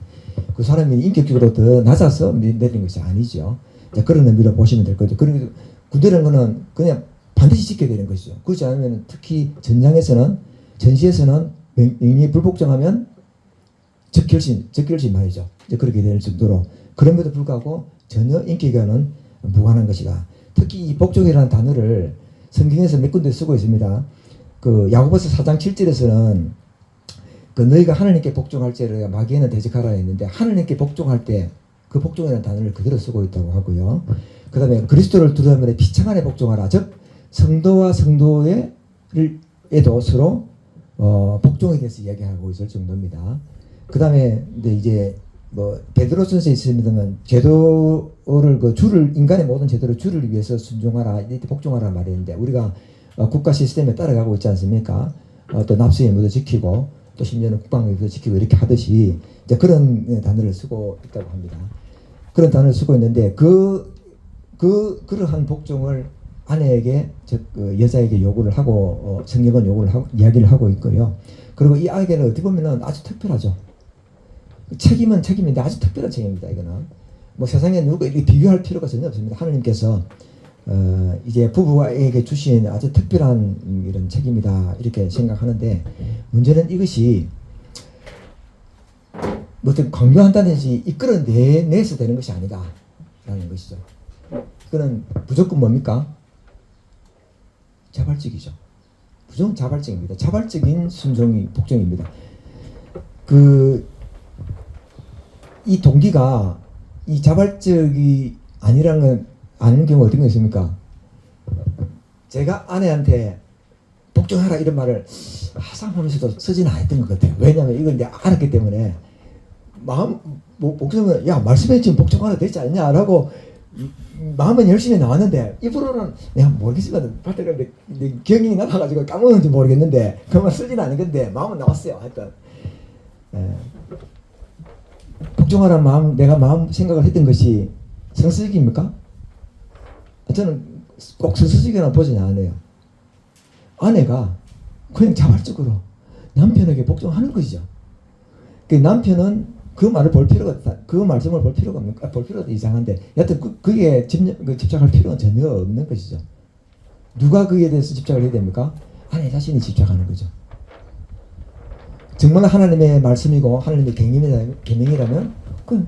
그 사람이 인격적으로 더 낮아서 내리는 것이 아니죠. 그런 의미로 보시면 될 거죠. 그리고 군대라는 거는 그냥 반드시 지켜야 되는 것이죠. 그렇지 않으면 특히 전장에서는 전시에서는 명령이 불복종하면 적결심 말이죠. 이제 그렇게 될 정도로 그럼에도 불구하고 전혀 인격과는 무관한 것이다. 특히 이 복종이라는 단어를 성경에서 몇 군데 쓰고 있습니다. 그 야고보서 4장 7절에서는 그 너희가 하나님께 복종할지를 마귀에는 대적하라 했는데 하나님께 복종할 때 그 복종이라는 단어를 그대로 쓰고 있다고 하고요. 그 다음에 그리스도를 두려움에 피창 안에 복종하라. 즉 성도와 성도에도 서로 복종에 대해서 이야기하고 있을 정도입니다. 그 다음에 이제 뭐 베드로전서에 있습니다만 제도를 그 주를 인간의 모든 제도를 주를 위해서 순종하라 이렇게 복종하라 말했는데 우리가 국가 시스템에 따라가고 있지 않습니까? 또 납세 의무도 지키고 또 심지어는 국방 의무도 지키고 이렇게 하듯이 이제 그런 단어를 쓰고 있다고 합니다. 그런 단어를 쓰고 있는데 그러한 복종을 아내에게 즉 여자에게 요구를 하고 성경은 요구를 하고 이야기를 하고 있고요. 그리고 이 아이에게는 어떻게 보면은 아주 특별하죠. 책임은 책임인데 아주 특별한 책임입니다. 이거는 뭐 세상에 누가 이렇게 비교할 필요가 전혀 없습니다. 하나님께서 이제 부부에게 주신 아주 특별한 이런 책임이다 이렇게 생각하는데 문제는 이것이 뭐 어떤 강요한다든지 이끌어내서 되는 것이 아니다라는 것이죠. 그거는 무조건 뭡니까? 자발적이죠. 무조건 자발적입니다. 자발적인 순종이 복종입니다. 이 동기가 이 자발적이 아니라는 건 아는 경우가 어떤 거 있습니까? 제가 아내한테 복종하라 이런 말을 하상하면서도 쓰지는 않았던 것 같아요. 왜냐하면 이걸 내가 알았기 때문에 목숨은 야 말씀에 지금 복종하라 됐지 않냐라고 마음은 열심히 나왔는데 입으로는 내가 모르겠습니다. 내 기억이 나가지고 까먹었는지 모르겠는데 그 말 쓰지는 않은 건데 마음은 나왔어요. 하여튼 복종하라는 마음 내가 생각을 했던 것이 성스러기입니까? 저는 꼭 성스러기라고 보지는 않아요. 아내가 그냥 자발적으로 남편에게 복종하는 것이죠. 그 남편은 그 말을 볼 필요가 없다. 그 말씀을 볼 필요가 없는, 볼 필요도 이상한데, 여하튼 그게 집착할 필요는 전혀 없는 것이죠. 누가 그에 대해서 집착을 해야 됩니까? 아내 자신이 집착하는 거죠. 정말 하나님의 말씀이고 하나님의 계명이라면 그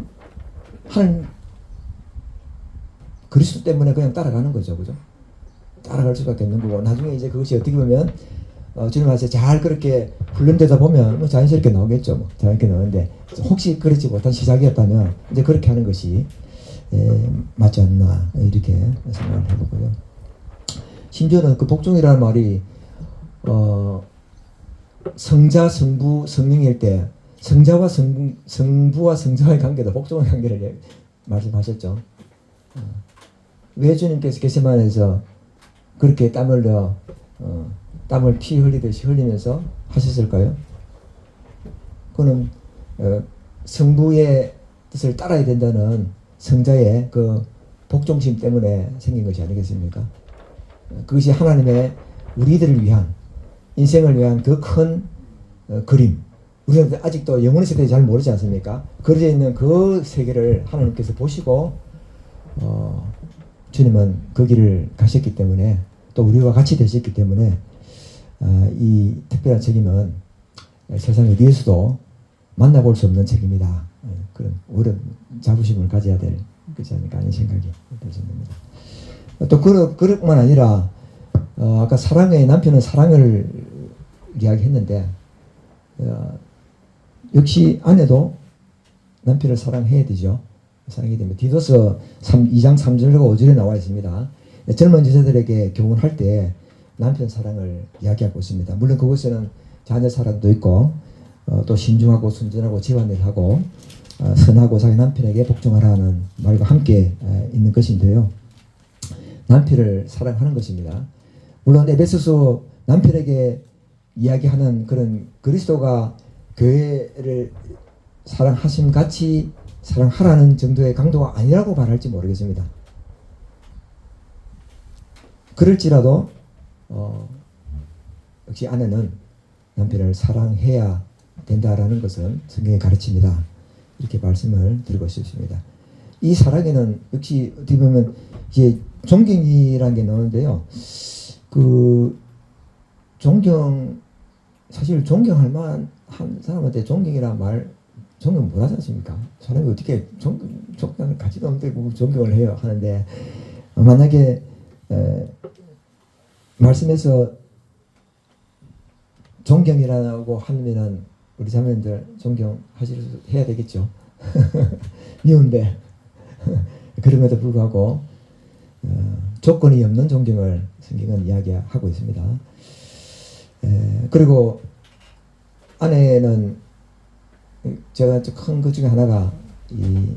하나님 그리스도 때문에 그냥 따라가는 거죠, 그죠? 따라갈 수밖에 없는 거고 나중에 이제 그것이 어떻게 보면 주님 말씀 잘 그렇게 훈련되다 보면 뭐 자연스럽게 나오겠죠. 뭐 자연스럽게 나오는데 혹시 그렇지 못한 시작이었다면 이제 그렇게 하는 것이 맞지 않나 이렇게 생각을 해보고요. 심지어는 그 복종이라는 말이 성자, 성부, 성령일 때 성자와 성부와 성자의 관계도 복종의 관계를 말씀하셨죠. 왜 주님께서 겟세마네에서 그렇게 땀을 피 흘리듯이 흘리면서 하셨을까요? 그는 성부의 뜻을 따라야 된다는 성자의 그 복종심 때문에 생긴 것이 아니겠습니까? 그것이 하나님의 우리들을 위한 인생을 위한 그 큰 그림, 우리는 아직도 영혼의 세대에 잘 모르지 않습니까? 그려져 있는 그 세계를 하나님께서 보시고 주님은 그 길을 가셨기 때문에 또 우리와 같이 되셨기 때문에 이 특별한 책임은 세상 어디에서도 만나볼 수 없는 책입니다. 그런 오랜 자부심을 가져야 될 것이 아닐까 하는 생각이 들었습니다. 또 그뿐만 아니라 아까 사랑의 남편은 사랑을 이야기했는데 역시 아내도 남편을 사랑해야 되죠. 사랑해야 됩니다. 디도서 2장 3절과 5절에 나와 있습니다. 젊은 여자들에게 교훈할 때 남편 사랑을 이야기하고 있습니다. 물론 그곳에는 자녀 사랑도 있고 또 신중하고 순전하고 집안일하고 선하고 자기 남편에게 복종하라는 말과 함께 있는 것인데요. 남편을 사랑하는 것입니다. 물론 에베소서 남편에게 이야기하는 그런 그리스도가 교회를 사랑하심 같이 사랑하라는 정도의 강도가 아니라고 말할지 모르겠습니다. 그럴지라도 역시 아내는 남편을 사랑해야 된다라는 것은 성경의 가르침이다. 이렇게 말씀을 드리고 싶습니다. 이 사랑에는 역시 어떻게 보면 이제 존경이라는 게 나오는데요. 그 사실 존경할 만한 사람한테 존경이란 말 존경 못 하지 않습니까? 사람이 어떻게 존경을 가지도 않는데 존경을 해요 하는데 만약에 말씀에서 존경이라고 하면은 우리 자매님들 존경해야 되겠죠. 미운데 그럼에도 불구하고 조건이 없는 존경을 성경은 이야기하고 있습니다. 그리고 아내는 제가 큰 것 중에 하나가 이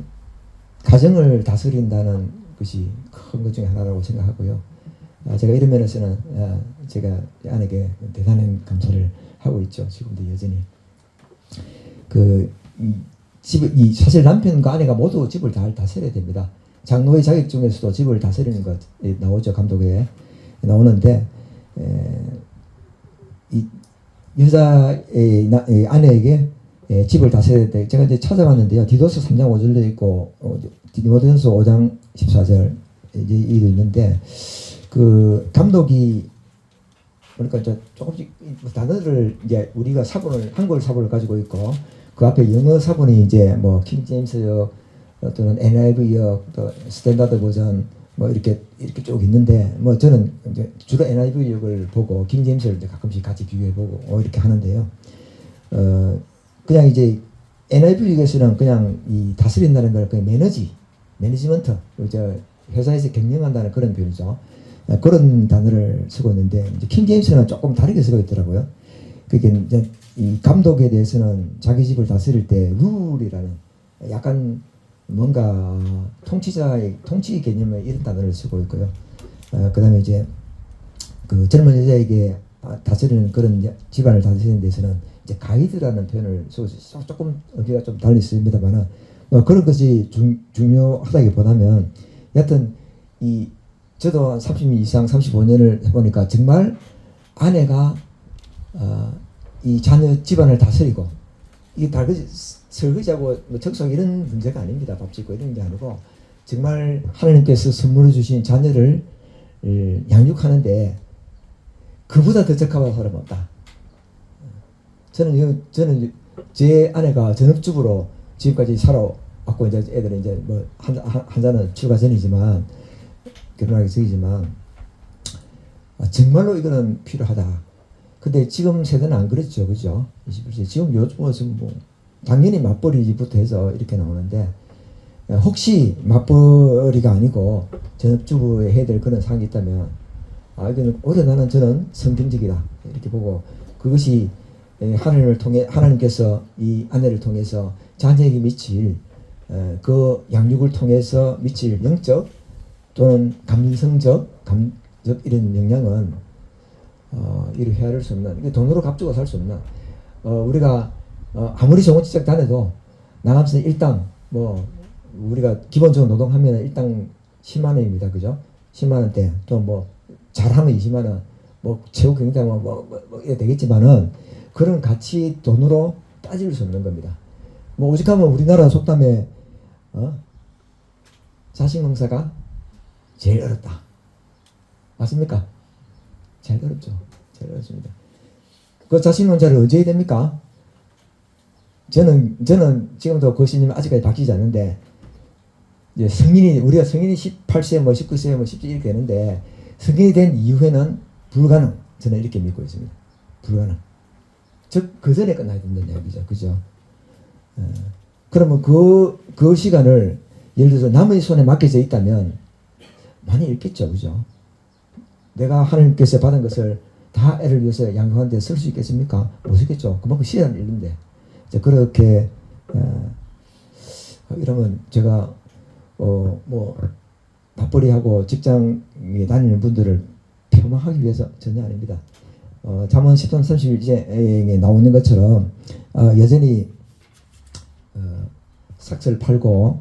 가정을 다스린다는 것이 큰 것 중에 하나라고 생각하고요. 제가 이런 면에서는 제가 아내에게 대단한 감사를 하고 있죠. 지금도 여전히 사실 남편과 아내가 모두 집을 잘 다스려야 됩니다. 장로의 자격 중에서도 집을 다스리는 것 나오죠. 감독에 나오는데 이 여자의 아내에게 집을 다스려야 돼. 제가 이제 찾아봤는데요. 디도서 3장 5절도 있고 디모데전서 5장 14절 이제 이도 있는데 그 감독이 그러니까 조금씩 단어를 이제 우리가 한글 사본을 가지고 있고 그 앞에 영어 사본이 이제 뭐 킹제임스역 또는 NIV역 또 스탠다드 버전 뭐 이렇게 쭉 있는데 뭐 저는 이제 주로 NIV역을 보고 킹제임스를 이제 가끔씩 같이 비교해 보고 이렇게 하는데요. 그냥 이제 NIV역에서는 그냥 이 다스린다는 걸 그냥 매니지먼트 회사에서 경영한다는 그런 표현이죠. 그런 단어를 쓰고 있는데 이제 킹제임스는 조금 다르게 쓰고 있더라고요. 그게 이제 이 감독에 대해서는 자기 집을 다스릴 때 룰이라는 약간 뭔가 통치 개념의 이런 단어를 쓰고 있고요. 그다음에 이제 그 젊은 여자에게 다스리는 그런 집안을 다스리는 데서는 이제 가이드라는 표현을 쓰고 있어요. 조금 어디가 좀 달리 있습니다만은 그런 것이 중요하다기보다는 여하튼 저도 30년 이상 35년을 해보니까 정말 아내가 이 자녀 집안을 다스리고 이게 다 설거지하고 뭐 청소하고 이런 문제가 아닙니다. 밥 짓고 이런 게 아니고 정말 하나님께서 선물해 주신 자녀를 양육하는데 그보다 더 적합한 사람은 없다. 저는 제 아내가 전업주부로 지금까지 살아왔고 이제 애들은 이제 뭐 한자는 출가 전이지만 결혼하기 전이지만 정말로 이거는 필요하다. 근데 지금 세대는 안 그렇죠, 그죠? 21세기 지금 요즘 뭐 당연히 맞벌이부터 해서 이렇게 나오는데 혹시 맞벌이가 아니고 전업주부에 해야 될 그런 사항이 있다면 이거는 오히려 저는 성경적이다 이렇게 보고 그것이 하나님께서 이 아내를 통해서 자녀에게 미칠 그 양육을 통해서 미칠 영적 또는 감성적 이런 영향은 이를 헤아릴 수 없는 돈으로 값주고 살 수 없는 우리가 아무리 좋은 직장 다녀도 나가면서 일당 뭐 우리가 기본적으로 노동하면 일당 10만 원입니다. 그죠? 10만 원대 또 뭐 잘하면 20만 원 뭐 최고 경제하면 뭐 이래 되겠지만은 그런 가치 돈으로 따질 수 없는 겁니다. 뭐 오직하면 우리나라 속담에 자식 농사가 제일 어렵다. 맞습니까? 제일 어렵죠. 제일 어렵습니다. 그 자식 농사를 언제 해야 됩니까? 저는 지금도 그 신념이 아직까지 바뀌지 않는데, 이제 우리가 성인이 18세, 뭐 19세, 뭐 17세 이렇게 되는데, 성인이 된 이후에는 불가능. 저는 이렇게 믿고 있습니다. 불가능. 즉, 그 전에 끝나야 된다는 이야기죠. 그죠? 그러면 그 시간을, 예를 들어서 남의 손에 맡겨져 있다면, 많이 잃겠죠. 그죠? 내가 하나님께서 받은 것을 다 애를 위해서 양육하는 데 쓸 수 있겠습니까? 못 쓰겠죠. 그만큼 시간을 잃는데. 그렇게, 이러면 제가, 뭐, 맞벌이하고 직장에 다니는 분들을 폄하하기 위해서 전혀 아닙니다. 잠언 10장 31절에 나오는 것처럼, 여전히, 삭스를 팔고,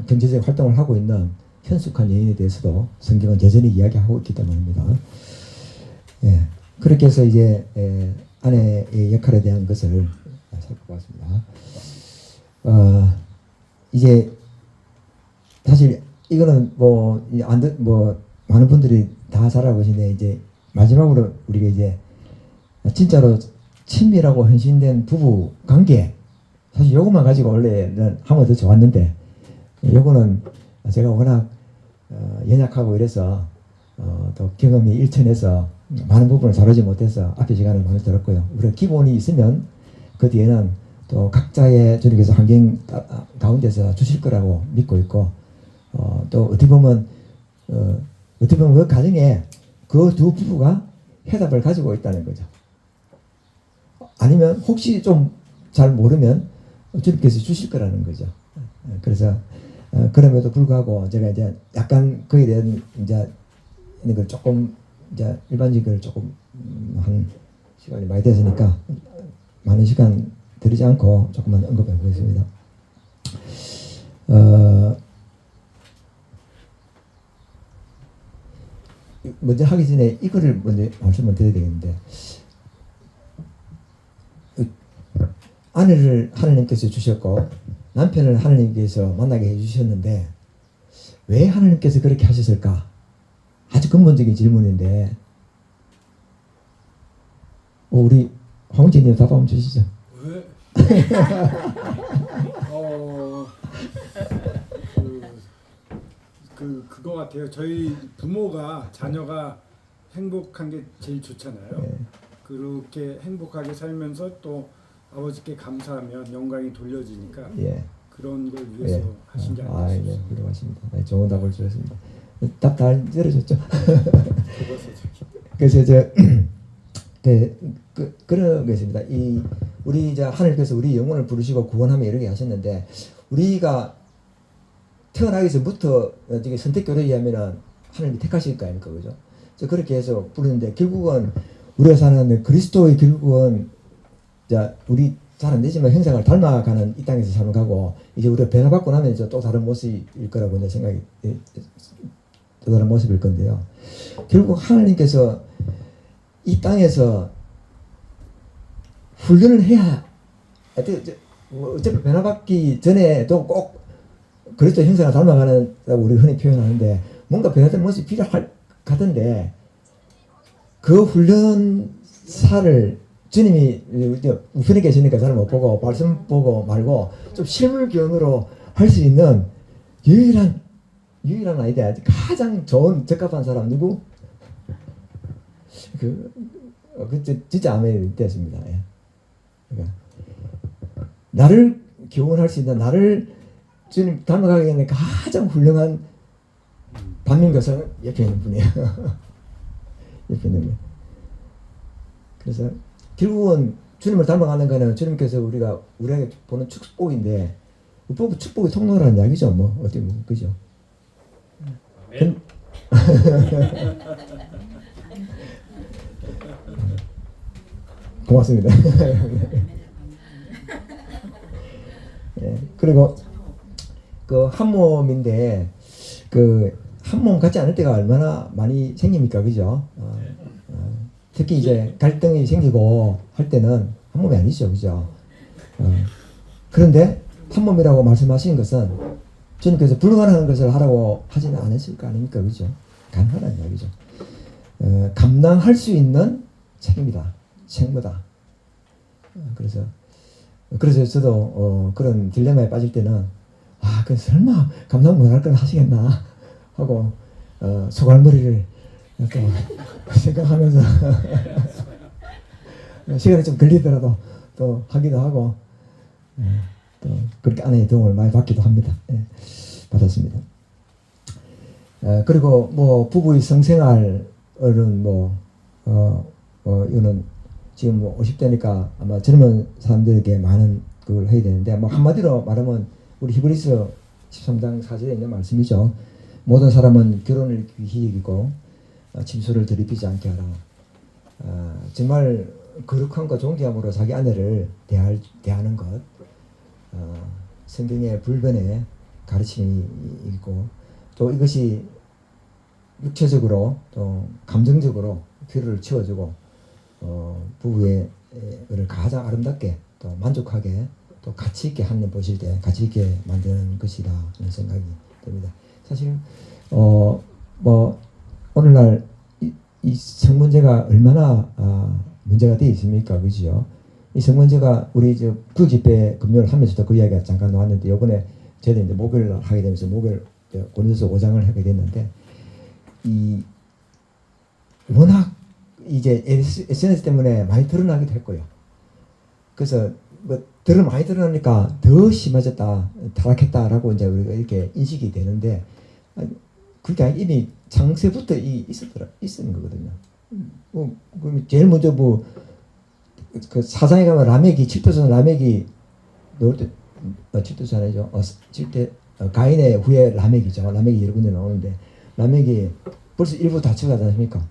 경제적 활동을 하고 있는 현숙한 여인에 대해서도 성경은 여전히 이야기하고 있기 때문입니다. 예, 그렇게 해서 이제 아내의 역할에 대한 것을 살펴봤습니다. 이제 사실 이거는 뭐 많은 분들이 다 잘 알고 계신데, 이제 마지막으로 우리가 이제 진짜로 친밀하고 헌신된 부부 관계, 사실 요것만 가지고 원래는 하면 더 좋았는데, 요거는 제가 워낙 연약하고 이래서 또 경험이 일천해서 많은 부분을 다루지 못해서 앞에 시간을 많이 들었고요. 우리가 기본이 있으면 그 뒤에는 또 각자의 주님께서 환경 가운데서 주실 거라고 믿고 있고, 또 어떻게 보면 그 가정에 그 두 부부가 해답을 가지고 있다는 거죠. 아니면 혹시 좀 잘 모르면 주님께서 주실 거라는 거죠. 그래서 그럼에도 불구하고 제가 이제 약간 그에 대한 이제 있는 걸 조금 이제 일반적인 조금 한 시간이 많이 됐으니까 많은 시간 들이지 않고 조금만 언급해 보겠습니다. 먼저 하기 전에 이거를 먼저 말씀을 드려야 되겠는데, 아내를 하나님께서 주셨고 남편을 하나님께서 만나게 해주셨는데 왜 하나님께서 그렇게 하셨을까? 아주 근본적인 질문인데, 우리 황훈재님 답 한번 주시죠. 왜? 그거 같아요. 저희 부모가 자녀가 행복한 게 제일 좋잖아요. 네. 그렇게 행복하게 살면서 또 아버지께 감사하면 영광이 돌려지니까 예. 그런 걸 위해서 하신 게 아닐까 네, 싶습니다. 훌륭하십니다. 네, 좋은 답을 주셨습니다. 답 잘 들으셨죠? 그래서 그래서 그런 것입니다. 우리 이제 하나님께서 우리 영혼을 부르시고 구원하며 이렇게 하셨는데, 우리가 태어나기 전부터 선택교를 의하면은 하나님이 택하실 거 아닙니까, 그죠? 그렇게 해서 부르는데, 결국은 우리가 사는 그리스도의 결국은 우리 잘 안 되지만 형상을 닮아가는 이 땅에서 삶을 가고, 이제 우리가 변화받고 나면 이제 또 다른 모습일 거라고 이제 생각이, 또 다른 모습일 건데요. 결국 하나님께서 이 땅에서 훈련을 해야, 어차피 변화받기 전에도 꼭 그리스도 형상을 닮아가는 우리 흔히 표현하는데, 뭔가 변화된 모습이 필요할 같은데, 그 훈련사를 주님이 우편에 계시니까 저는 못 보고 말씀 보고 말고 좀 실물견으로 할 수 있는 유일한 아이디어, 가장 좋은 적합한 사람 누구? 진짜 아멘이 되었습니다. 예. 그러니까 나를 교훈할 수 있는, 나를 주님 닮아가기 위한 가장 훌륭한 반면교사는 옆에 있는 분이에요. 옆에 있는 분. 그래서 결국은 주님을 닮아가는 거는 주님께서 우리에게 보는 축복인데, 축복의 통로라는 이야기죠. 뭐 어떻게 보면 그죠? 고맙습니다. 예, 그리고 그 한 몸인데 한 몸 같지 않을 때가 얼마나 많이 생깁니까, 그죠? 특히 이제 갈등이 생기고 할 때는 한 몸이 아니죠, 그죠? 그런데 한 몸이라고 말씀하신 것은 주님께서 불가능한 것을 하라고 하지는 않았을 거 아닙니까, 그죠? 가능하다는 이야기죠. 감당할 수 있는 책임이다, 책무다. 그래서 그래서 저도 그런 딜레마에 빠질 때는 그 설마 감당 못할 건 하시겠나 하고 소갈머리를 또 생각하면서 시간이 좀 걸리더라도 또 하기도 하고 또 그렇게 아내의 도움을 많이 받기도 합니다. 예, 받았습니다. 그리고 뭐 부부의 성생활은 이거는 지금 뭐 50대니까 아마 젊은 사람들에게 많은 그걸 해야 되는데 뭐 한마디로 말하면 우리 히브리서 13장 4절에 있는 말씀이죠. 모든 사람은 결혼을 귀히 여기고 침소를 더럽히지 않게 하라. 정말 거룩함과 존귀함으로 자기 아내를 대하는 것, 성경의 불변의 가르침이 있고 또 이것이 육체적으로 또 감정적으로 필요를 채워주고 부부의 를 가장 아름답게 또 만족하게 또 가치 있게 하나님 보실 때 가치 있게 만드는 것이라는 생각이 듭니다. 사실 뭐 오늘날 이 성문제가 얼마나 문제가 되어 있습니까, 그죠? 이 성문제가 우리 그 집회 금요일 하면서도 그 이야기가 잠깐 나왔는데 이번에 저희도 이제 목요일 하게 되면서 목요일 고린도서 5장을 하게 됐는데 이 워낙 이제 SNS 때문에 많이 드러나기도 했고요. 그래서 뭐 많이 드러나니까 더 심해졌다, 타락했다라고 이제 우리가 이렇게 인식이 되는데 그게 아니 이미 장세부터 있었는 거거든요. 제일 먼저 그 사상에 가면 라멕이 7대손 라멕이 놓을 때 7대손 아니죠. 7대 가인의 후에 라멕이죠. 라멕이 여러 군데 나오는데 라멕이 벌써 일부 다쳐가지 않습니까?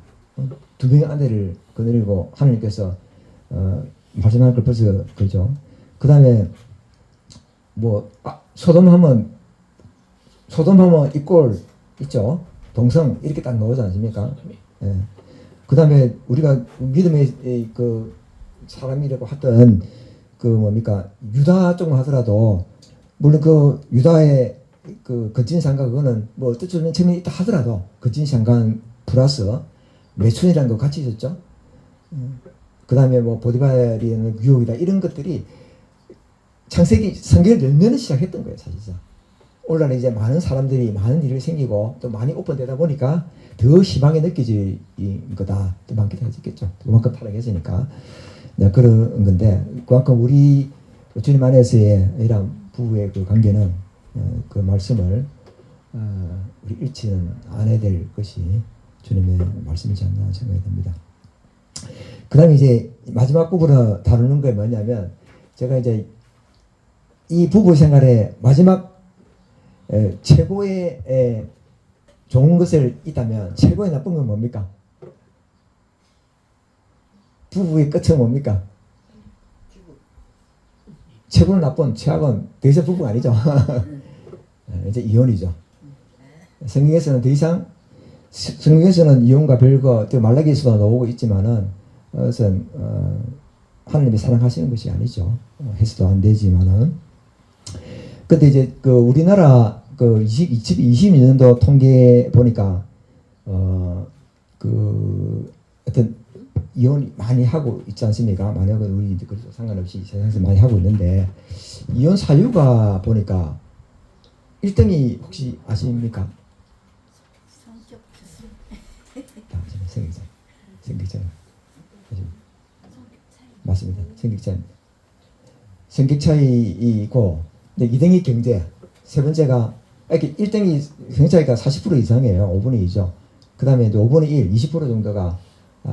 두 명의 아내를 거느리고 하나님께서 말씀할 걸 벌써 그죠. 그 다음에 뭐 소돔하면 이 꼴 있죠. 동성 이렇게 딱 나오지 않습니까? 예. 그 다음에 우리가 믿음의 그 사람이라고 하던 그 뭡니까 유다 쪽만 하더라도 물론 그 유다의 그 거짓상가 그거는 뭐 뜻주는 측면이 있다 하더라도 거짓상간 플러스 매춘이라는 거 같이 있었죠. 그 다음에 뭐 보디발이는 유혹이다 이런 것들이 창세기 성경을 열면은 시작했던 거예요 사실상. 오늘날 이제 많은 사람들이 많은 일이 생기고 또 많이 오픈되다 보니까 더 심하게 느껴질 거다. 또 많게 되겠죠. 그만큼 타락했으니까. 네, 그런 건데 그만큼 우리 주님 안에서의 이런 부부의 그 관계는 그 말씀을 우리 잃지는 않아야 될 것이 주님의 말씀이지 않나 생각이 듭니다. 그 다음에 이제 마지막 부분으로 다루는 게 뭐냐면 제가 이제 이 부부 생활의 마지막 최고의 좋은 것을 있다면 최고의 나쁜 건 뭡니까? 부부의 끝은 뭡니까? 최고는 나쁜, 최악은 더 이상 부부가 아니죠. 이제 이혼이죠. 성경에서는 더 이상 성경에서는 이혼과 별거, 또 말라기에서도 나오고 있지만은 그것은 하나님이 사랑하시는 것이 아니죠. 해서도 안 되지만은. 근데 이제 그 우리나라 그 2022년도 통계 보니까 그 어떤 이혼 많이 하고 있지 않습니까? 많이 하고 우리 그래서 상관없이 세상에서 많이 하고 있는데 이혼 사유가 보니까 1등이 혹시 아십니까? 성격차. 맞습니다. 성격 차이이고, 근데 2등이 경제, 세 번째가 이렇게 1등이 성격 차이가 40% 이상이에요. 5분의 2죠. 그 다음에 이제 5분의 1, 20% 정도가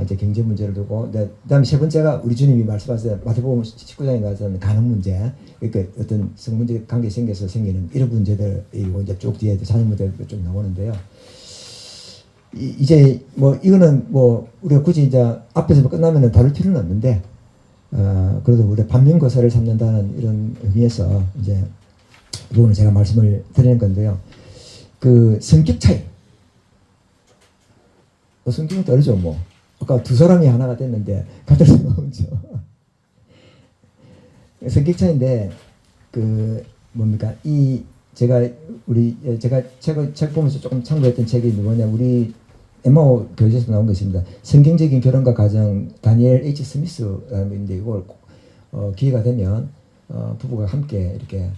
이제 경제 문제를 두고, 그다음에 세 번째가 우리 주님이 말씀하신 마태복음 19장에 나왔던 가능 문제, 그러니까 어떤 성문제 관계 생겨서 생기는 이런 문제들이고 이제 쭉 뒤에 자녀 문제도 쭉 나오는데요. 이제 뭐 이거는 뭐 우리가 굳이 이제 앞에서 끝나면은 다룰 필요는 없는데, 그래도 우리가 반면교사를 삼는다는 이런 의미에서 이제 이거는 제가 말씀을 드리는 건데요. 그 성격 차이, 성격은 다르죠 뭐. 아까 두 사람이 하나가 됐는데 같을 수가 없죠. 성격 차이인데 그 뭡니까 이 제가 책 보면서 조금 참고했던 책이 뭐냐 우리 엠마오 교재에서 나온 것입니다. 성경적인 결혼과 가정 다니엘 H 스미스라는 분인데 이걸 기회가 되면 부부가 함께 이렇게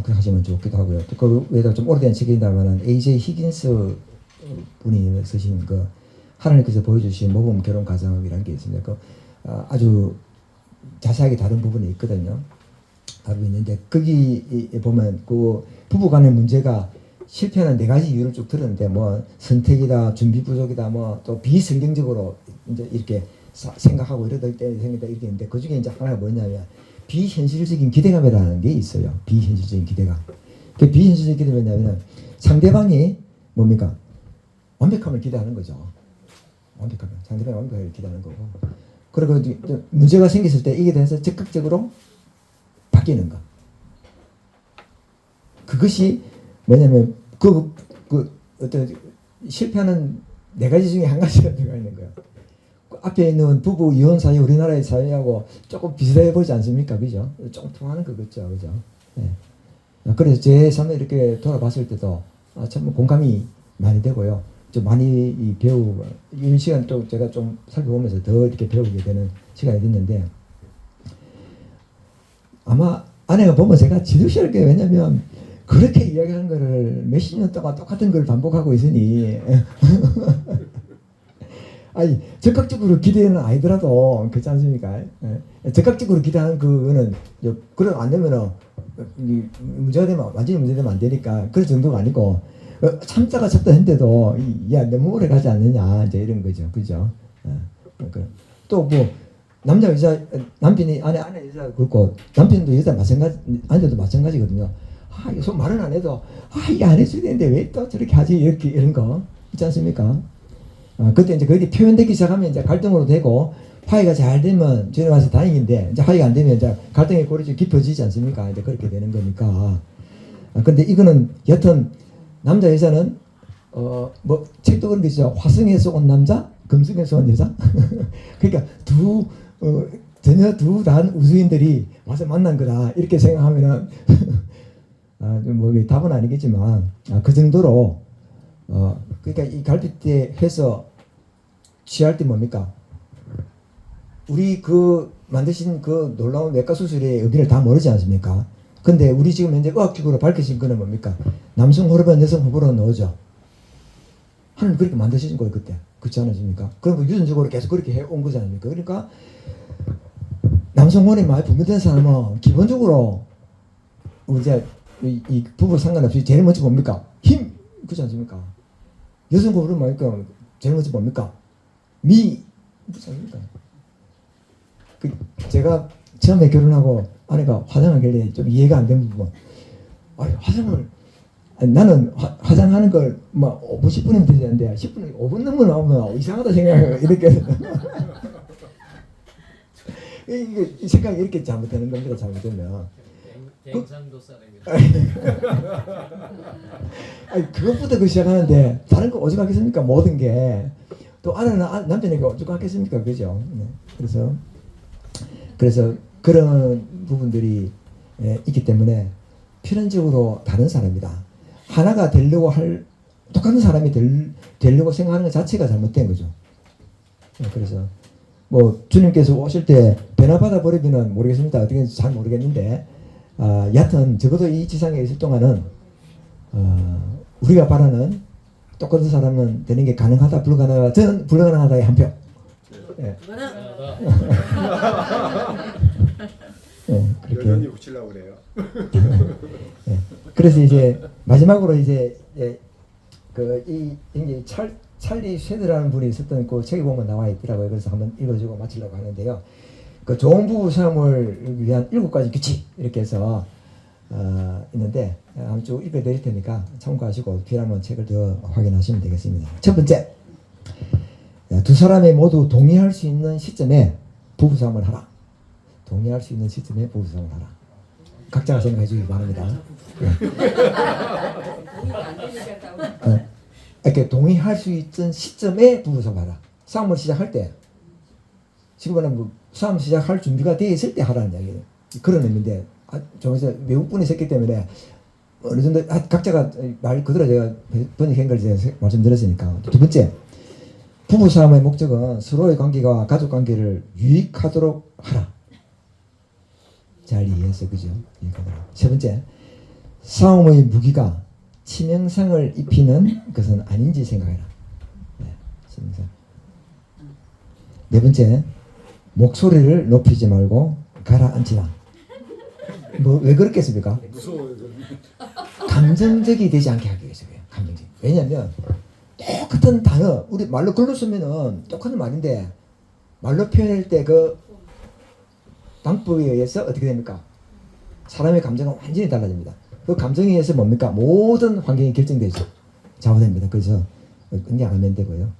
하시면 좋기도 하고요. 또 그 외에도 좀 오래된 책입니다만은 A.J. 히긴스 분이 쓰신 그 하나님께서 보여주신 모범 결혼 가정이라는 게 있습니다. 그 아주 자세하게 다룬 부분이 있거든요. 다루고 있는데 거기 보면 그 부부간의 문제가 실패하는 4가지 이유를 쭉 들었는데 뭐 선택이다, 준비 부족이다, 뭐 또 비성경적으로 이제 이렇게 생각하고 이러다 때 생긴다 이렇게 있는데 그 중에 이제 하나가 뭐냐면 비현실적인 기대감이라는 게 있어요. 비현실적인 기대감. 그 비현실적인 기대감이 뭐냐면 상대방이 뭡니까? 완벽함을 기대하는 거죠. 완벽함을. 상대방이 완벽함을 기대하는 거고. 그리고 이제 문제가 생겼을 때 이게 대해서 적극적으로 바뀌는 거. 그것이 뭐냐면 그 어떤 실패하는 4가지 중에 한 가지가 들어가 있는 거예요. 그 앞에 있는 부부 이혼 사회 우리나라의 사회하고 조금 비슷해 보이지 않습니까? 그죠? 조금 통하는 거겠죠. 그죠? 네. 그래서 제 삶에 이렇게 돌아봤을 때도 참 공감이 많이 되고요. 좀 많이 배우고 이 시간 또 제가 좀 살펴보면서 더 이렇게 배우게 되는 시간이 됐는데 아마 아내가 보면 제가 지루시할 게 왜냐면 그렇게 이야기하는 거를 몇십 년 동안 똑같은 걸 반복하고 있으니 아니 적극적으로 기대는 아니더라도 그렇지 않습니까? 예. 적극적으로 기대하는 그거는 그럼 안 되면은 문제가 되면 완전히 문제되면 안 되니까 그럴 정도가 아니고 참다가 참다 했는데도 야 너무 오래 가지 않느냐 이제 이런 거죠, 그죠? 또 뭐 남자 여자 남편이 아내 여자 그렇고 남편도 여자 마찬가지 아내도 마찬가지거든요. 이거 말은 안 해도 이게 안 해줘야 되는데 왜 또 저렇게 하지 이렇게 이런 거 있지 않습니까? 그때 이제 그게 표현되기 시작하면 이제 갈등으로 되고 화해가 잘 되면 저희 와서 다행인데 이제 화해가 안 되면 이제 갈등의 골이 깊어지지 않습니까? 이제 그렇게 되는 거니까. 근데 이거는 여튼 남자 여자는 뭐 책도 그런 게 있죠. 화성에서 온 남자, 금성에서 온 여자. 그러니까 전혀 두 다른 우주인들이 와서 만난 거다 이렇게 생각하면은 뭐 답은 아니겠지만 그 정도로 그러니까 이 갈비뼈 해서 취할 때 뭡니까? 우리 그 만드신 그 놀라운 외과 수술의 의미를 다 모르지 않습니까? 근데 우리 지금 현재 의학적으로 밝혀진 거는 뭡니까? 남성 호르몬, 여성 호르몬 넣어줘. 하나님 그렇게 만드신 거예요 그때. 그렇지 않습니까? 그럼 유전적으로 계속 그렇게 해온 거지 않습니까? 그러니까 남성 호르몬이 많이 분비된 사람은 기본적으로 이제 이 부부 상관없이 제일 먼저 뭡니까? 힘! 그렇지 않습니까? 여성 호르몬 많으니까 제일 먼저 뭡니까? 그렇지 않습니까? 제가 처음에 결혼하고 아내가 화장하길래 좀 이해가 안 된 부분. 나는 화장하는 걸 막 5분, 10분이면 되는데 10분, 5분 넘으면 이상하다 생각해요. 이렇게. 이게 생각이 이렇게 잘못되는 겁니다. 잘못되면. 경상도 사람이라. 그것부터 시작하는데 다른 거 오죽하겠습니까? 모든 게. 또 아내는 남편에게 오죽하겠습니까? 그죠? 네. 그래서 그런 부분들이 있기 때문에 필연적으로 다른 사람이다. 하나가 되려고 똑같은 사람이 되려고 생각하는 것 자체가 잘못된 거죠. 그래서 뭐 주님께서 오실 때 변화받아 버리면은 모르겠습니다. 어떻게 잘 모르겠는데 여하튼 적어도 이 지상에 있을 동안은 우리가 바라는 똑같은 사람은 되는 게 가능하다 불가능하다 저는 불가능하다의 한 표. 예. 그렇게 여전히 붙이려고 그래요. 예. 그래서 이제 마지막으로 이제 이 찰리 쉐드라는 분이 있었던 그 책에 보면 나와 있더라고요. 그래서 한번 읽어주고 마치려고 하는데요. 그 좋은 부부 삶을 위한 7가지 규칙 이렇게 해서 있는데 한번 쭉 읽어드릴 테니까 참고하시고 필요하면 책을 더 확인하시면 되겠습니다. 첫 번째, 두 사람이 모두 동의할 수 있는 시점에 부부싸움을 하라. 동의할 수 있는 시점에 부부싸움을 하라. 각자가 생각해 주기 바랍니다. 이렇게 동의할 수 있는 시점에 부부싸움을 하라. 싸움을 시작할 때, 지금은 뭐 싸움 시작할 준비가 되어 있을 때 하라는 이야기예요. 그런 의미인데, 좀 외국분이 있었기 때문에 어느 정도 각자가 말 그대로 제가 번역한 걸 제가 말씀드렸으니까. 두 번째, 부부싸움의 목적은 서로의 관계가 가족 관계를 유익하도록 하라. 잘 이해해서 그죠? 이해가더라. 세 번째, 싸움의 무기가 치명상을 입히는 것은 아닌지 생각해라. 네, 치명상. 네 번째, 목소리를 높이지 말고 가라앉히라. 뭐 왜 그렇겠습니까? 무서워요. 저는. 감정적이 되지 않게 하기 위해서 그래요. 감정적. 왜냐하면 똑같은 단어 우리 말로 글로 쓰면은 똑같은 말인데 말로 표현할 때 그 방법에 의해서 어떻게 됩니까? 사람의 감정은 완전히 달라집니다. 그 감정에 의해서 뭡니까? 모든 환경이 결정되죠. 좌우됩니다. 그래서 그냥 안 하면 되고요.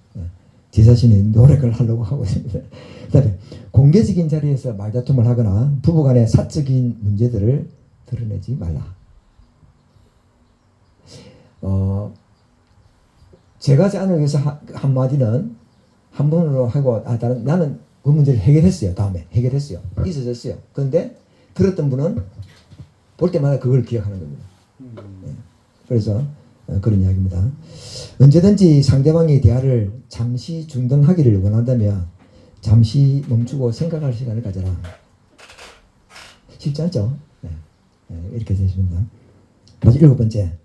제 자신이 노력을 하려고 하고 있습니다. 그다음에 공개적인 자리에서 말다툼을 하거나 부부간의 사적인 문제들을 드러내지 말라. 제가 하지 않을 위해서 한마디는 한 번으로 하고 나는 그 문제를 해결했어요. 다음에 해결했어요. 있어졌어요. 그런데 들었던 분은 볼 때마다 그걸 기억하는 겁니다. 그래서 그런 이야기입니다. 언제든지 상대방의 대화를 잠시 중단하기를 원한다면 잠시 멈추고 생각할 시간을 가져라. 쉽지 않죠? 네. 이렇게 되십니다. 마지막 일곱 번째,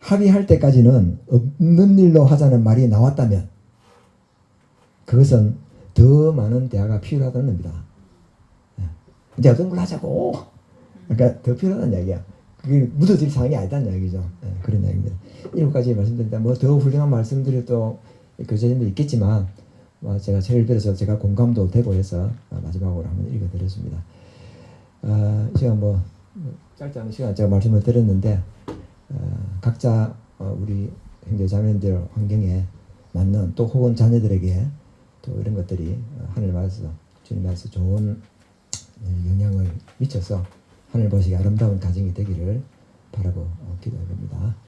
합의할 때까지는 없는 일로 하자는 말이 나왔다면 그것은 더 많은 대화가 필요하다는 겁니다. 이제 어떤 걸 하자고. 그러니까 더 필요하다는 이야기야. 그게 묻어질 상황이 아니다는 이야기죠. 그런 이야기입니다. 7가지 말씀드린다. 뭐 더 훌륭한 말씀들이 또 교수님도 있겠지만 제가 최를 들어서 제가 공감도 되고 해서 마지막으로 한번 읽어드렸습니다. 시간 뭐 짧지 않은 시간 제가 말씀을 드렸는데 각자 우리 형제 자매들 환경에 맞는 또 혹은 자녀들에게 또 이런 것들이 하늘 말에서 주님 말에서 좋은 영향을 미쳐서 하늘 보시기 아름다운 가정이 되기를 바라고 기도합니다.